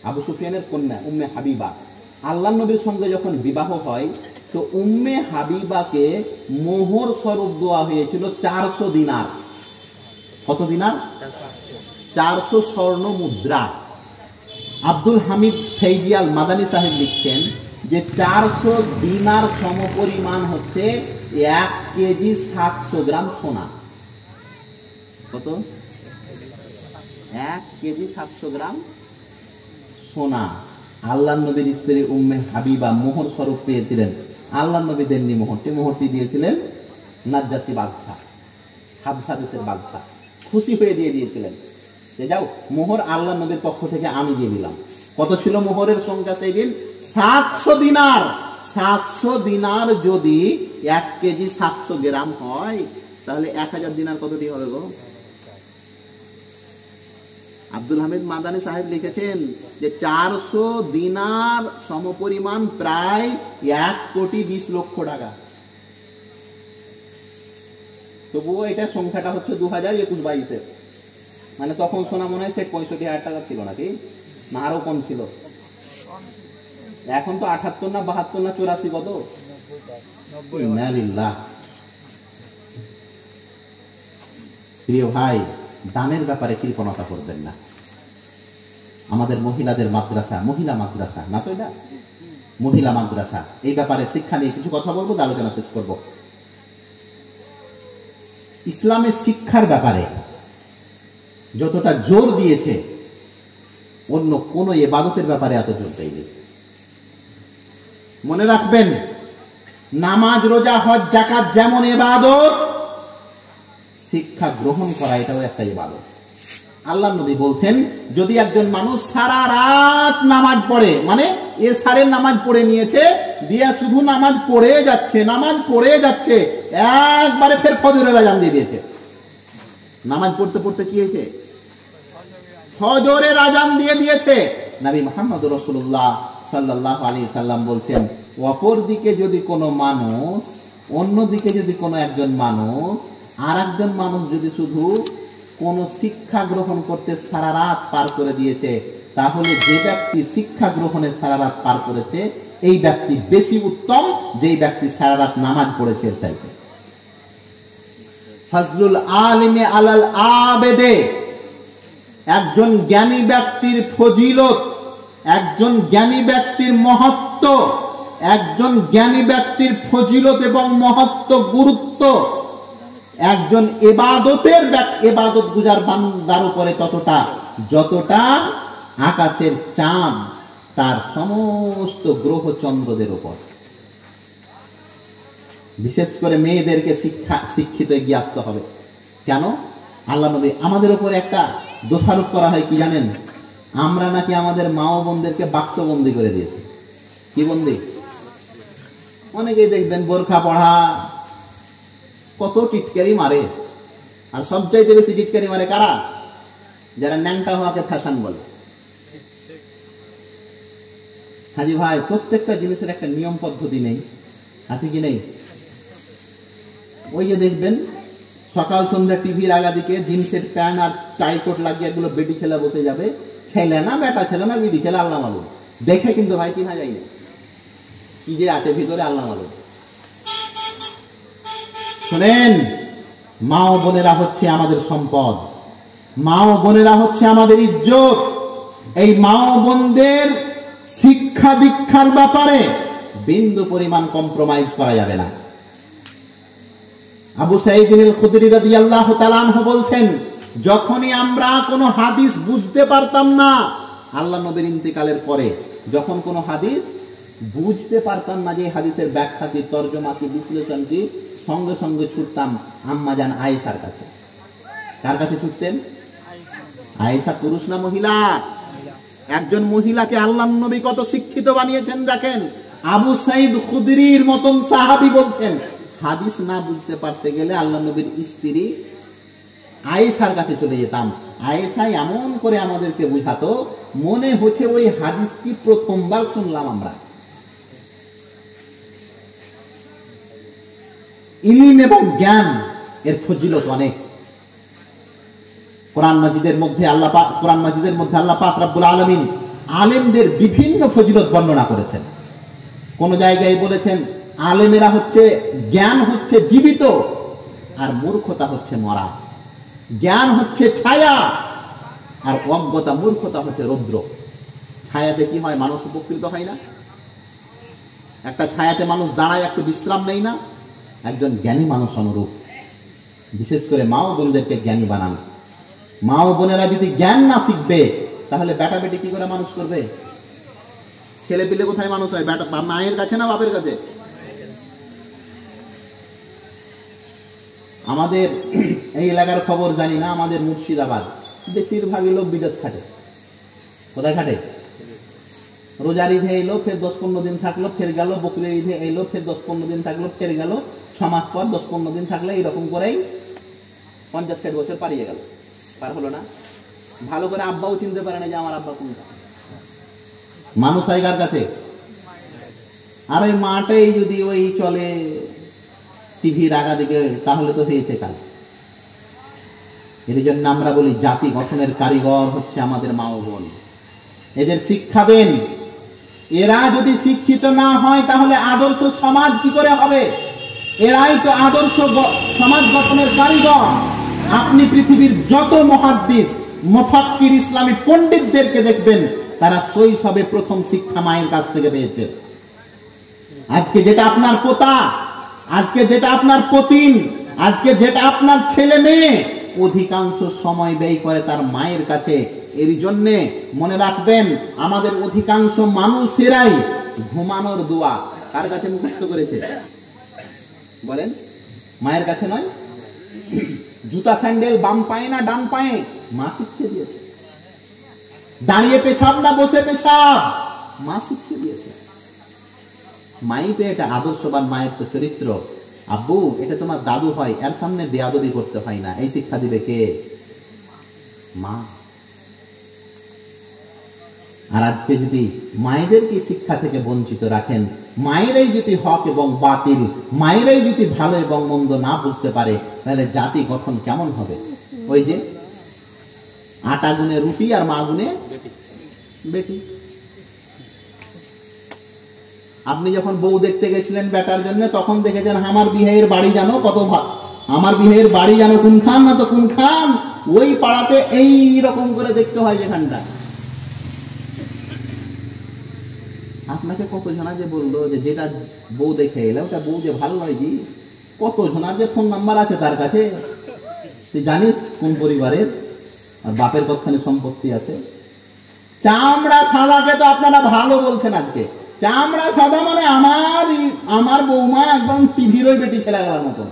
আবু সুফিয়ানের কন্যা উম্মে হাবিবা। আল্লাহ নবীর সঙ্গে যখন বিবাহ হয় তো উম্মে হাবিবাকে মোহর স্বরূপ দেওয়া হয়েছিল 400 দিনার। কত দিনার? 400 স্বর্ণ মুদ্রা। আব্দুল হামিদ ফেইজিয়াল মাদানী সাহেব লিখছেন যে 400 দিনার সমপরিমাণ হচ্ছে 1 কেজি 700 গ্রাম সোনা। কত? 1 কেজি 700 গ্রাম সোনা আল্লাহ নবীর স্ত্রী উম্মে হাবিবা মোহর স্বরূপ পেয়েছিলেন। আল্লাহ নবী দেননি মোহরটি, মোহরটি দিয়েছিলেন নাজ্জাসী বাদশা, হাবশা দেশের বাদশা। খুশি হয়ে দিয়ে দিয়েছিলেন যে যাও, মোহর আল্লাহ নবীর পক্ষ থেকে আমি দিয়ে দিলাম। কত ছিল মোহরের সংখ্যা সেই দিন? 700 দিনার। 700 দিনার যদি 1 কেজি 700 গ্রাম হয়, তাহলে 1,000 দিনার কতটি হবে গো? আব্দুল হামিদ মাদানী সাহেব লিখেছেন যে 400 দিনার সমপরিমাণ প্রায় 1 কোটি 20 লক্ষ টাকা। তবুও এটা সংখ্যাটা হচ্ছে 2021-22-এ। মানে তখন সোনা মনে হয় 65,000 টাকা ছিল নাকি, না আরো কম ছিল? এখন তো 78 না 72 না 84 কত? প্রিয় ভাই, দানের ব্যাপারে কৃপণতা করবেন না। আমাদের মহিলাদের মাদ্রাসা, মহিলা মাদ্রাসা না তো এটা, মহিলা মাদ্রাসা, এই ব্যাপারে শিক্ষা নিয়ে কিছু কথা বলবো, আলোচনা শেষ করব। ইসলামের শিক্ষার ব্যাপারে যতটা জোর দিয়েছে অন্য কোন ইবাদতের ব্যাপারে এত জোর দেয়নি। মনে রাখবেন, নামাজ, রোজা, হজ, যাকাত যেমন ইবাদত, শিক্ষা গ্রহণ করা এটাও একটা ইবাদত। আল্লাহ নবী বলছেন, যদি একজন মানুষ সারা রাত নামাজ পড়ে, মানে এশারের নামাজ পড়ে নিয়েছে, দিয়া শুধু নামাজ পড়ে যাচ্ছে, নামাজ পড়ে যাচ্ছে, একবারে ফের ফজরের আযান দিয়ে দিয়েছে। নামাজ পড়তে পড়তে কি হয়েছে? ফজরের আযান দিয়ে দিয়েছে। নবী মুহাম্মদ রাসূলুল্লাহ সাল্লাল্লাহু আলাইহি সাল্লাম বলছেন, অপর দিকে যদি কোনো মানুষ, অন্যদিকে যদি কোনো একজন মানুষ, আর একজন মানুষ যদি শুধু কোন শিক্ষা গ্রহণ করতে সারা রাত পার করে দিয়েছে, তাহলে যে ব্যক্তি শিক্ষা গ্রহণে সারা রাত পার করেছে এই ব্যক্তি বেশি উত্তম যেই ব্যক্তি সারা রাত নামাজ পড়েছে এর চাইতে। ফজলুল আলিমে আলাল আবেদে, একজন জ্ঞানী ব্যক্তির ফজিলত, একজন জ্ঞানী ব্যক্তির মহত্ব, একজন জ্ঞানী ব্যক্তির ফজিলত এবং মহত্ব, গুরুত্ব একজন ইবাদত গুজার বান্দার উপরে ততটা যতটা আকাশের চাঁদ তার সমস্ত গ্রহ চন্দ্রদের উপর। বিশেষ করে মেয়েদেরকে শিক্ষিত এগিয়ে আসতে হবে। কেন? আল্লাহ নবী আমাদের উপরে একটা দোষারোপ করা হয় কি জানেন? আমরা নাকি আমাদের মা ও বোনদেরকে বাক্সবন্দি করে দিয়েছি। কি বন্দি? অনেকেই দেখবেন বোরখা পড়া, কত টিটকারি মারে। আর সবচাইতে বেশি টিটকারি মারে কারা? যারা ন্যাংটা হওয়াকে ফ্যাশন বলে। হাজি ভাই, প্রত্যেকটা জিনিসের একটা নিয়ম পদ্ধতি নেই, আছে কি নেই? ওই যে দেখবেন সকাল সন্ধ্যা টিভির আগা দিকে জিন্সের প্যান্ট আর টাই কোট লাগিয়ে এগুলো বেটি ছেলে বসে যাবে। ছেলে না বেটা ছেলে না বিডি ছেলে, আল্লাহ মালুম। দেখে কিন্তু ভাই কিনা যায় না, কি যে আছে ভিতরে আল্লাহ মালুম। শোনেন, মা ও বোনেরা হচ্ছে আমাদের সম্পদ, মা ও বোনেরা হচ্ছে আমাদের ইজ্জত। এই মা ও বোনদের শিক্ষা দীক্ষার ব্যাপারে বিন্দু পরিমাণ কম্প্রোমাইজ করা যাবে না। আবু সাঈদ আল খুদরি রাদিয়াল্লাহু তাআলা আনহু বলছেন, যখনই আমরা কোনো হাদিস বুঝতে পারতাম না, আল্লাহ নবীর ইন্তিকালের পরে যখন কোনো হাদিস বুঝতে পারতাম না, যে হাদিসের ব্যাখ্যা কি, তরজমা কি, বিশ্লেষণ কি, সঙ্গে সঙ্গে ছুটতাম আম্মা জান আয়েশার কাছে। কার কাছে ছুটতেন? আয়েশা পুরুষ না মহিলা? একজন মহিলাকে আল্লাহ নবী কত শিক্ষিত বানিয়েছেন দেখেন। আবু সাঈদ খুদরির মতন সাহাবী বলছেন, হাদিস না বুঝতে পারতে গেলে আল্লাহ নবীর স্ত্রী আয়েশার কাছে চলে যেতাম। আয়েশা এমন করে আমাদেরকে বুঝাতো, মনে হচ্ছে ওই হাদিসটি প্রথমবার শুনলাম আমরা। ইলম এবং জ্ঞান এর ফজিলত অনেক। কোরআন মাজিদের মধ্যে আল্লাহ পাক রব্বুল আলামিন আলেমদের বিভিন্ন ফজিলত বর্ণনা করেছেন। কোন জায়গায় বলেছেন আলেমেরা হচ্ছে, জ্ঞান হচ্ছে জীবিত আর মূর্খতা হচ্ছে মরা। জ্ঞান হচ্ছে ছায়া আর অজ্ঞতা মূর্খতা হচ্ছে রৌদ্র। ছায়াতে কি হয়? মানুষ উপকৃত হয় না? একটা ছায়াতে মানুষ দাঁড়ায়, একটু বিশ্রাম নেই না? একজন জ্ঞানী মানুষ অনুরূপ। বিশেষ করে মা ও বোনদেরকে জ্ঞানী বানান। মা ও বোনেরা যদি জ্ঞান না শিখবে, তাহলে বেটা বেটি কি করে মানুষ করবে? ছেলে পিলে কোথায় মানুষ হয়? মায়ের কাছে না বাপের কাছে? আমাদের এই এলাকার খবর জানি না, আমাদের মুর্শিদাবাদ বেশিরভাগই লোক বিদেশ খাটে। কোথায় খাটে? রোজার ঈদে এলো, ফের 10-15 দিন থাকলো, ফের গেল। বকরির ঈদে এলো, ফের 10-15 দিন থাকলো, ফের গেল। 6 মাস পর 10-15 দিন থাকলে এইরকম করেই 50-60 বছর পারিয়ে গেল। পার হলো না? ভালো করে আব্বাও চিনতে পারে না যে আমার আব্বা কোনটা। মানুষ হয় কার কাছে? আর ওই মাটাই যদি ওই চলে টিভির আগা দিকে, তাহলে তো হয়েছে কাল। এর জন্য আমরা বলি জাতি গঠনের কারিগর হচ্ছে আমাদের মা ও বোন। এদের শিক্ষা দেন। এরা যদি শিক্ষিত না হয়, তাহলে আদর্শ সমাজ কি করে হবে? এরাই তো আদর্শ সমাজ গঠনের কারিগর। আপনি পৃথিবীর যত মুহাদ্দিস, মুফাক্কির, ইসলামী পণ্ডিতদেরকে দেখবেন, তারা শৈশবে প্রথম শিক্ষা মায়ের কাছ থেকে পেয়েছে। আজকে যেটা আপনার পোতা, আজকে যেটা আপনার পতিন, আজকে যেটা আপনার ছেলে মেয়ে, অধিকাংশ সময় ব্যয় করে তার মায়ের কাছে। এর জন্যে মনে রাখবেন, আমাদের অধিকাংশ মানুষেরাই ঘুমানোর দোয়া কার কাছে মুখস্থ করেছে? বলেন, মায়ের কাছে নয়? জুতা স্যান্ডেল বাম পায়ে না ডান পায়ে, মা শিখিয়ে দিয়েছে। দাঁড়িয়ে পেশাব না বসে পেশাব, মা শিখিয়ে দিয়েছে। মাই তো এটা আদর্শবান মায়ের তো চরিত্র। আব্বু, এটা তোমার দাদু হয়, এর সামনে বেয়াদবি করতে হয় না। এই শিক্ষা দিবে কে? মা। আর আজকে যদি মায়েদেরকে শিক্ষা থেকে বঞ্চিত রাখেন, মায়েরাই যদি হক এবং বাতিল, মায়েরাই যদি ভালো এবং মন্দ না বুঝতে পারে, তাহলে জাতি গঠন কেমন হবে? ওই যে আটা গুনে রুটি আর মা গুনে বেটি। আপনি যখন বউ দেখতে গেছিলেন বেটার জন্য, তখন দেখেছেন আমার বিহের বাড়ি জানো কত ভাগ, আমার বিহের বাড়ি জানো কোনখান না তো কোনখান। ওই পাড়াতে এই রকম করে দেখতে হয় যেখানটা। আপনাকে কত জনা যে বললো যে যেটা বউ দেখে এলে ওটা বউ যে ভালো হয় জি, কত জনার যে ফোন নাম্বার আছে তার কাছে। তুই জানিস কোন পরিবারের আর বাপের কতখানি সম্পত্তি আছে। চামড়া সাদাকে তো আপনারা ভালো বলছেন আজকে। চামড়া সাদা মানে আমার বৌমা একদম টিভির ওই বেটি ছেলে গেলার মতো।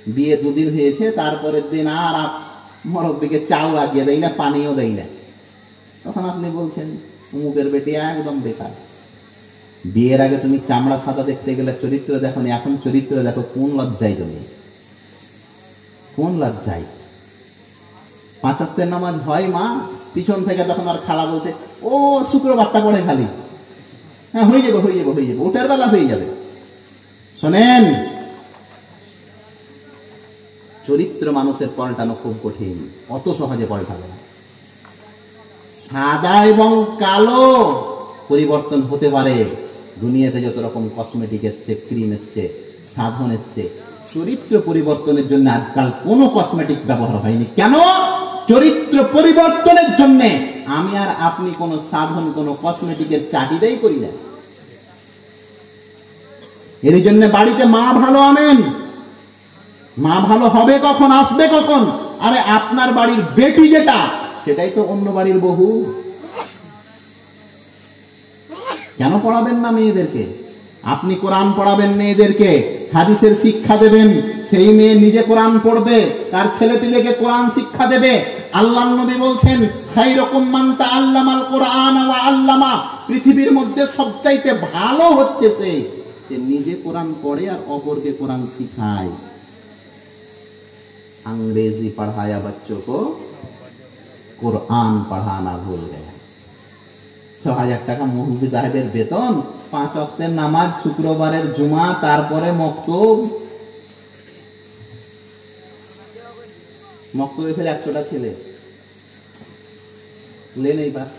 বিয়ে 2 দিন হয়েছে, তারপরের দিন আর মুরব্বিকে চাও আগিয়ে দেয় না, পানিও দেয় না, তখন আপনি বলছেন অমুকের বেটি একদম বেকার। বিয়ের আগে তুমি চামড়া সাদা দেখতে গেলে চরিত্র দেখো না, এখন চরিত্র দেখো। কোন লজ্জায় তুমি, কোন লজ্জায়? 5 ওয়াক্তের নামাজ হয় মা, পিছন থেকে তখন আর খালা বলছে ও শুক্রবারটা পড়ে খালি, হ্যাঁ হয়ে যাবে হয়ে যাবে হয়ে যাবে, ওটার বেলা হয়ে যাবে। শোনেন, চরিত্র মানুষের পাল্টানো খুব কঠিন, অত সহজে পাল্টাবে না। সাদা এবং কালো পরিবর্তন হতে পারে। দুনিয়াতে যত রকম কসমেটিক এসছে, ক্রিম এসছে, সাধন এসছে, চরিত্র পরিবর্তনের জন্য আজকাল কোনো কসমেটিক ব্যবহার হয়নি। কেন? চরিত্র পরিবর্তনের জন্য আমি আর আপনি কোন সাধন, কোন কসমেটিকের চাহিদাই করি না। এর জন্য বাড়িতে মা ভালো আনেন। মা ভালো হবে কখন, আসবে কখন? আরে আপনার বাড়ির বেটি যেটা, সেটাই তো অন্য বাড়ির বহু। কেন পড়াবেন না মেয়েদেরকে? আপনি কোরআন পড়াবেন মেয়েদেরকে, হাদিসের শিক্ষা দেবেন, সেই মেয়ে নিজে কোরআন পড়বে, তার ছেলে পিলেকে কোরআন শিক্ষা দেবে। আল্লাহর নবী বলছেন খায়রুকুম মান তাআল্লামাল কোরআন ওয়া আল্লামা, পৃথিবীর মধ্যে সবচাইতে ভালো হচ্ছে সে যে নিজে কোরআন পড়ে আর অপরকে কোরআন শিখায়। अंग्रेजी पढ़ाया बच्चों को, कुरान पढ़ाना भूल गया। 6000 টাকা মুফতি সাহেবের বেতন, 5 ওয়াক্তের নামাজ, শুক্রবারের জুমা, তারপরে মক্তব। মক্তবে ফের 100টা ছেলে নেই বাস।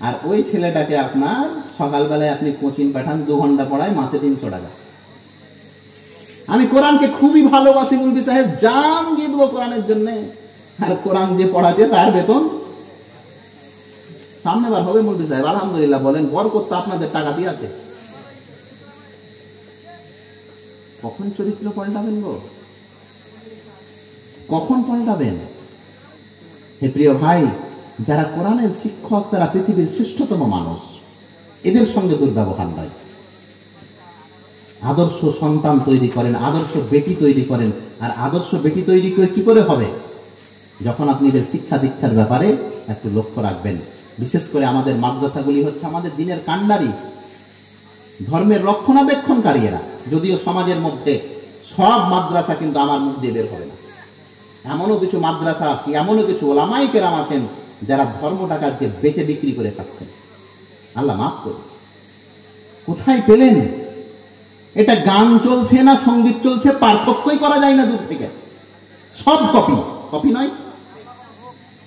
আর ওই ছেলেটাকে আপনার সকালবেলায় আপনি কোচিং পাঠান, 2 ঘন্টা পড়ায়, মাসে 300 টাকা। আমি কোরআনকে খুবই ভালোবাসি মুফতি সাহেব, জান দিয়ে দেবো কোরআনের জন্য। আর কোরআন যে পড়াচ্ছে তার বেতন সামনে বার হবে। মুফতি সাহেব আলহামদুলিল্লাহ বলেন, বরকত তো আপনাদের টাকা দিয়ে আছে। কখন চরিত্র পাল্টাবেন গো? কখন পাল্টাবেন? হে প্রিয় ভাই, যারা কোরআনের শিক্ষক তারা পৃথিবীর শ্রেষ্ঠতম মানুষ, এদের সঙ্গে দুর্ব্যবহার নয়। আদর্শ সন্তান তৈরি করেন, আদর্শ বেটি তৈরি করেন। আর আদর্শ বেটি তৈরি করে কি করে হবে? যখন আপনি এদের শিক্ষা দীক্ষার ব্যাপারে একটু লক্ষ্য রাখবেন। বিশেষ করে আমাদের মাদ্রাসাগুলি হচ্ছে আমাদের দিনের কান্ডারি, ধর্মের রক্ষণাবেক্ষণকারী এরা। যদিও সমাজের মধ্যে সব মাদ্রাসা কিন্তু আমার মুখ দিয়ে বের হবে না। এমনও কিছু মাদ্রাসা, এমনও কিছু ওলামায়ে কেরাম আছেন যারা ধর্মটাকে আজকে বেচে বিক্রি করে খাচ্ছেন। আল্লাহ মাফ করুন। কোথায় পেলেন? এটা গান চলছে না সঙ্গীত চলছে, পার্থক্যই করা যায় না দূর থেকে। সব কপি, কপি নয়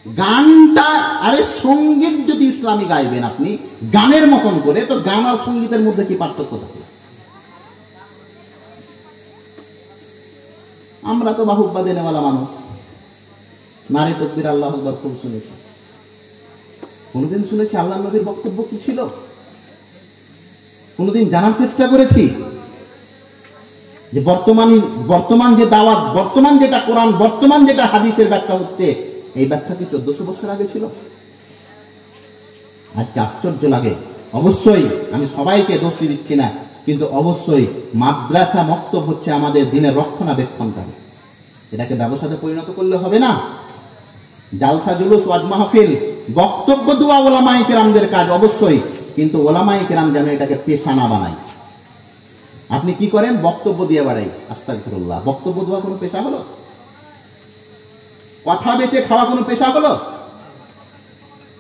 গানটা। আরে সঙ্গীত যদি ইসলামী গাইবেন আপনি গানের মতন করে, তো গান আর সঙ্গীতের মধ্যে কি পার্থক্য থাকে? আমরা তো বাহুব্বা দেনেওয়ালা মানুষ, নারী তকবীর আল্লাহু আকবার খুব শুনেছি। কোনদিন শুনেছি আল্লাহ নবীর বক্তব্য কি ছিল? কোনদিন জানার চেষ্টা করেছি যে বর্তমান যে দাওয়াত, বর্তমান যেটা কোরআন, বর্তমান যেটা হাদিসের ব্যাখ্যা হচ্ছে, এই ব্যাখ্যা কি 1400 বছর আগে ছিল? আজকে আশ্চর্য লাগে। অবশ্যই আমি সবাইকে দোষ দিচ্ছি না, কিন্তু অবশ্যই মাদ্রাসা মক্তব হচ্ছে আমাদের দিনের রক্ষণাবেক্ষণকারী। এটাকে ব্যবসাতে পরিণত করলে হবে না। জালসা জুলুস ওয়াজ মাহফিল, বক্তব্য দেওয়া ওলামায়ে কেরামদের কাজ অবশ্যই, কিন্তু ওলামায়ে কেরাম যেন এটাকে পেশা না বানায়। আপনি কি করেন? বক্তব্য দিয়ে বাড়াই। আস্তাগফিরুল্লাহ। বক্তব্য দেওয়া কোনো পেশা হলো? কথা বেচে খাওয়া কোনো পেশা হলো?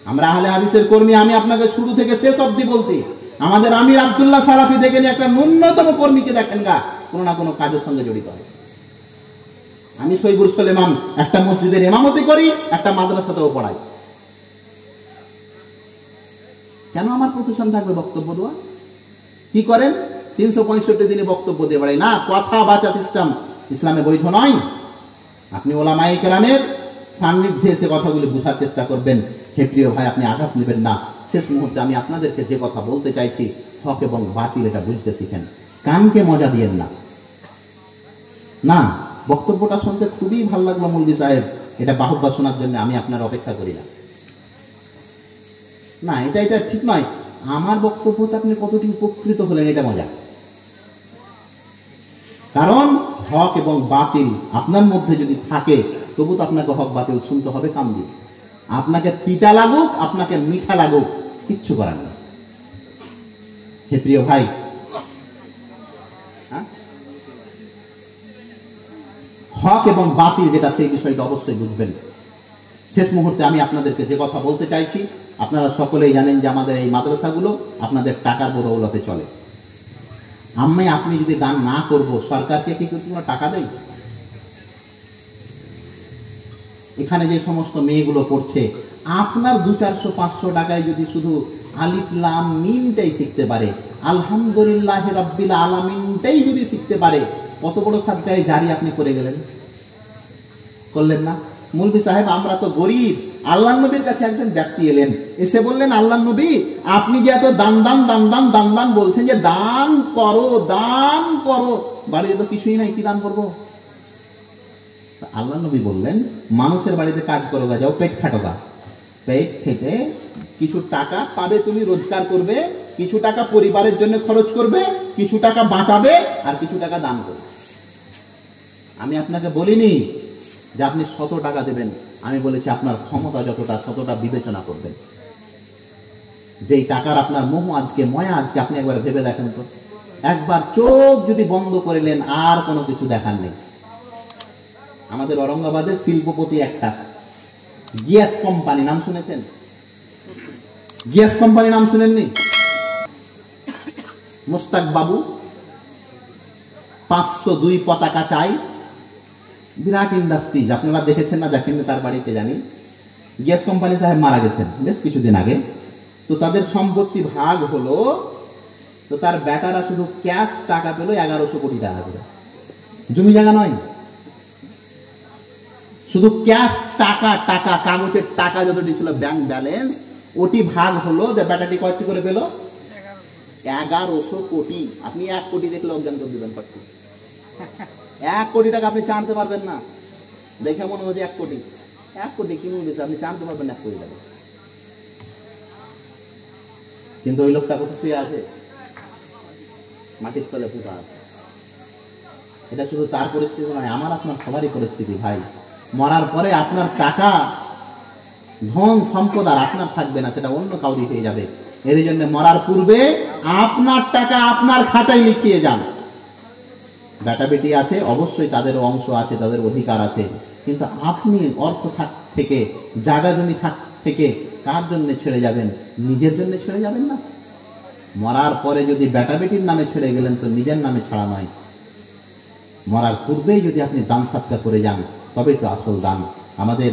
আমরা আহলে হাদিসের কর্মী। আমি আপনাকে শুরু থেকে শেষ অবধি বলছি, আমাদের আমির আব্দুল্লাহ সালাফি দেখেন, একটা ন্যূনতম কর্মীকে দেখেন গা কোনো না কোনো কাজের সঙ্গে জড়িত হয়। আমি সৈবুর সুলেমান একটা মসজিদের ইমামতি করি, একটা মাদ্রাসাতেও পড়াই। কেন আমার প্রফেশন থাকবে বক্তব্য দেওয়া? কি করেন? 365 দিনে বক্তব্য দিয়ে বেড়াই না। কথা বাচা সিস্টেম ইসলামে বৈধ নয়। আপনি ওলামায়ে কেরামের সান্নিধ্যে এসে কথাগুলি বোঝার চেষ্টা করবেন। হে প্রিয় ভাই, আপনি আঘাত নেবেন না। শেষ মুহূর্তে আমি আপনাদেরকে যে কথা বলতে চাইছি, হক এবং বাতিল এটা বুঝতে শিখেন। কানকে মজা দিয়েন না। না, বক্তব্যটা শুনতে খুবই ভালো লাগলো মৌলভী সাহেব, এটা বাহুব্বা শোনার জন্য আমি আপনার অপেক্ষা করি না। না, এটা ঠিক নয়। আমার বক্তব্যতে আপনি কতটি উপকৃত হলেন, এটা মজা। কারণ হক এবং বাতিল আপনার মধ্যে যদি থাকে, তবু তো আপনাকে হক বাতিল শুনতে হবে কান দিয়ে। আপনাকে পিঠা লাগুক, আপনাকে মিঠা লাগুক, কিচ্ছু করার নেই। হে প্রিয় ভাই, হক এবং বাতিল যেটা, সেই বিষয়টা অবশ্যই বুঝবেন। শেষ মুহূর্তে আমি আপনাদেরকে যে কথা বলতে চাইছি, আপনারা সকলেই জানেন যে আমাদের এই মাদ্রাসাগুলো আপনাদের টাকার বদৌলতে চলে। আপনি যদি দান না করব, সরকারকে কি কোনো টাকা দেয়? এখানে যে সমস্ত মেয়েগুলো পড়ছে, আপনার 200-400 টাকায় যদি শুধু আলিফ লাম মিমটাই শিখতে পারে, আলহামদুলিল্লাহ রাব্বিল আলামিনটাই যদি শিখতে পারে, কত বড় সাদকায়ে জারি আপনি করে গেলেন, করলেন না? মুলবি সাহেব, আমরা তো গরিব। আল্লাহর নবীর কাছে একজন ব্যক্তি এলেন, এসে বললেন, আল্লাহর নবী, আপনি যে এত দান দান দান দান দান দান বলছেন, যে দান করো দান করো, বাড়িতে তো কিছুই নাই, কি দান করবো? আল্লাহর নবী বললেন, মানুষের বাড়িতে কাজ করো গা, যাও পেট খাটো গা, পেট খেটে কিছু টাকা পাবে, তুমি রোজগার করবে, কিছু টাকা পরিবারের জন্য খরচ করবে, কিছু টাকা বাঁচাবে, আর কিছু টাকা দান করবে। আমি আপনাকে বলিনি যে আপনি 100 টাকা দেবেন, আমি বলেছি আপনার ক্ষমতা যতটা, ততটা বিবেচনা করবেন। যেই টাকার আপনার মোহ আজকে, ময়া আজকে, আপনি একবার ভেবে দেখেন তো, একবার চোখ যদি বন্ধ করিলেন, আর কোনো কিছু দেখার নেই। আমাদের ঔরঙ্গাবাদের শিল্পপতি একটা গ্যাস কোম্পানি, নাম শুনেছেন? গ্যাস কোম্পানি নাম শুনেননি? মোস্তাক বাবু 502 পতাকা চাই, বিরাট ইন্ডাস্ট্রিজ, আপনারা দেখেছেন না দেখেন, তার বাড়িতে জানি। গ্যাস কোম্পানি সাহেব মারা গেছেন বেশ কিছুদিন আগে। তো তাদের সম্পত্তি ভাগ হলো, তো তার বেটারা শুধু ক্যাশ টাকা পেল 1100 কোটি টাকা করে, জমি জায়গা নয়, শুধু ক্যাশ টাকা, টাকা কাগজের টাকা যতটি ছিল ব্যাংক ব্যালেন্স, ওটি ভাগ হলো। বেটাটি কয়টি করে পেল? 1100 কোটি। আপনি 1 কোটি দেখলে অজ্ঞান করে দিবেন। 1 কোটি টাকা আপনি জানতে পারবেন না, দেখে মনে হচ্ছে 1 কোটি। 1 কোটি কি মনে হচ্ছে, আপনি জানতে পারবেন 1 কোটি টাকা। কিন্তু ওই লোকটা কোথায় শুয়ে আছে? মাটির তলে পুঁতা আছে। এটা শুধু তার পরিস্থিতি নয়, আমার আপনার সবারই পরিস্থিতি ভাই। মরার পরে আপনার টাকা, ধন সম্পদ আর আপনার থাকবে না, সেটা অন্য কাউরি হয়ে যাবে। এর জন্য মরার পূর্বে আপনার টাকা আপনার খাতায় লিখিয়ে যান। বেটা বেটি আছে, অবশ্যই তাদেরও অংশ আছে, তাদের অধিকার আছে, কিন্তু আপনি অর্থ থেকে, জায়গা জমি থেকে কার জন্য ছেড়ে যাবেন? নিজের জন্য ছেড়ে যাবেন না। মরার পরে যদি বেটা বেটির নামে ছেড়ে গেলেন, তো নিজের নামে ছাড়া নয়। মরার পূর্বেই যদি আপনি দান সাদকা করে যান, তবেই তো আসল দান। আমাদের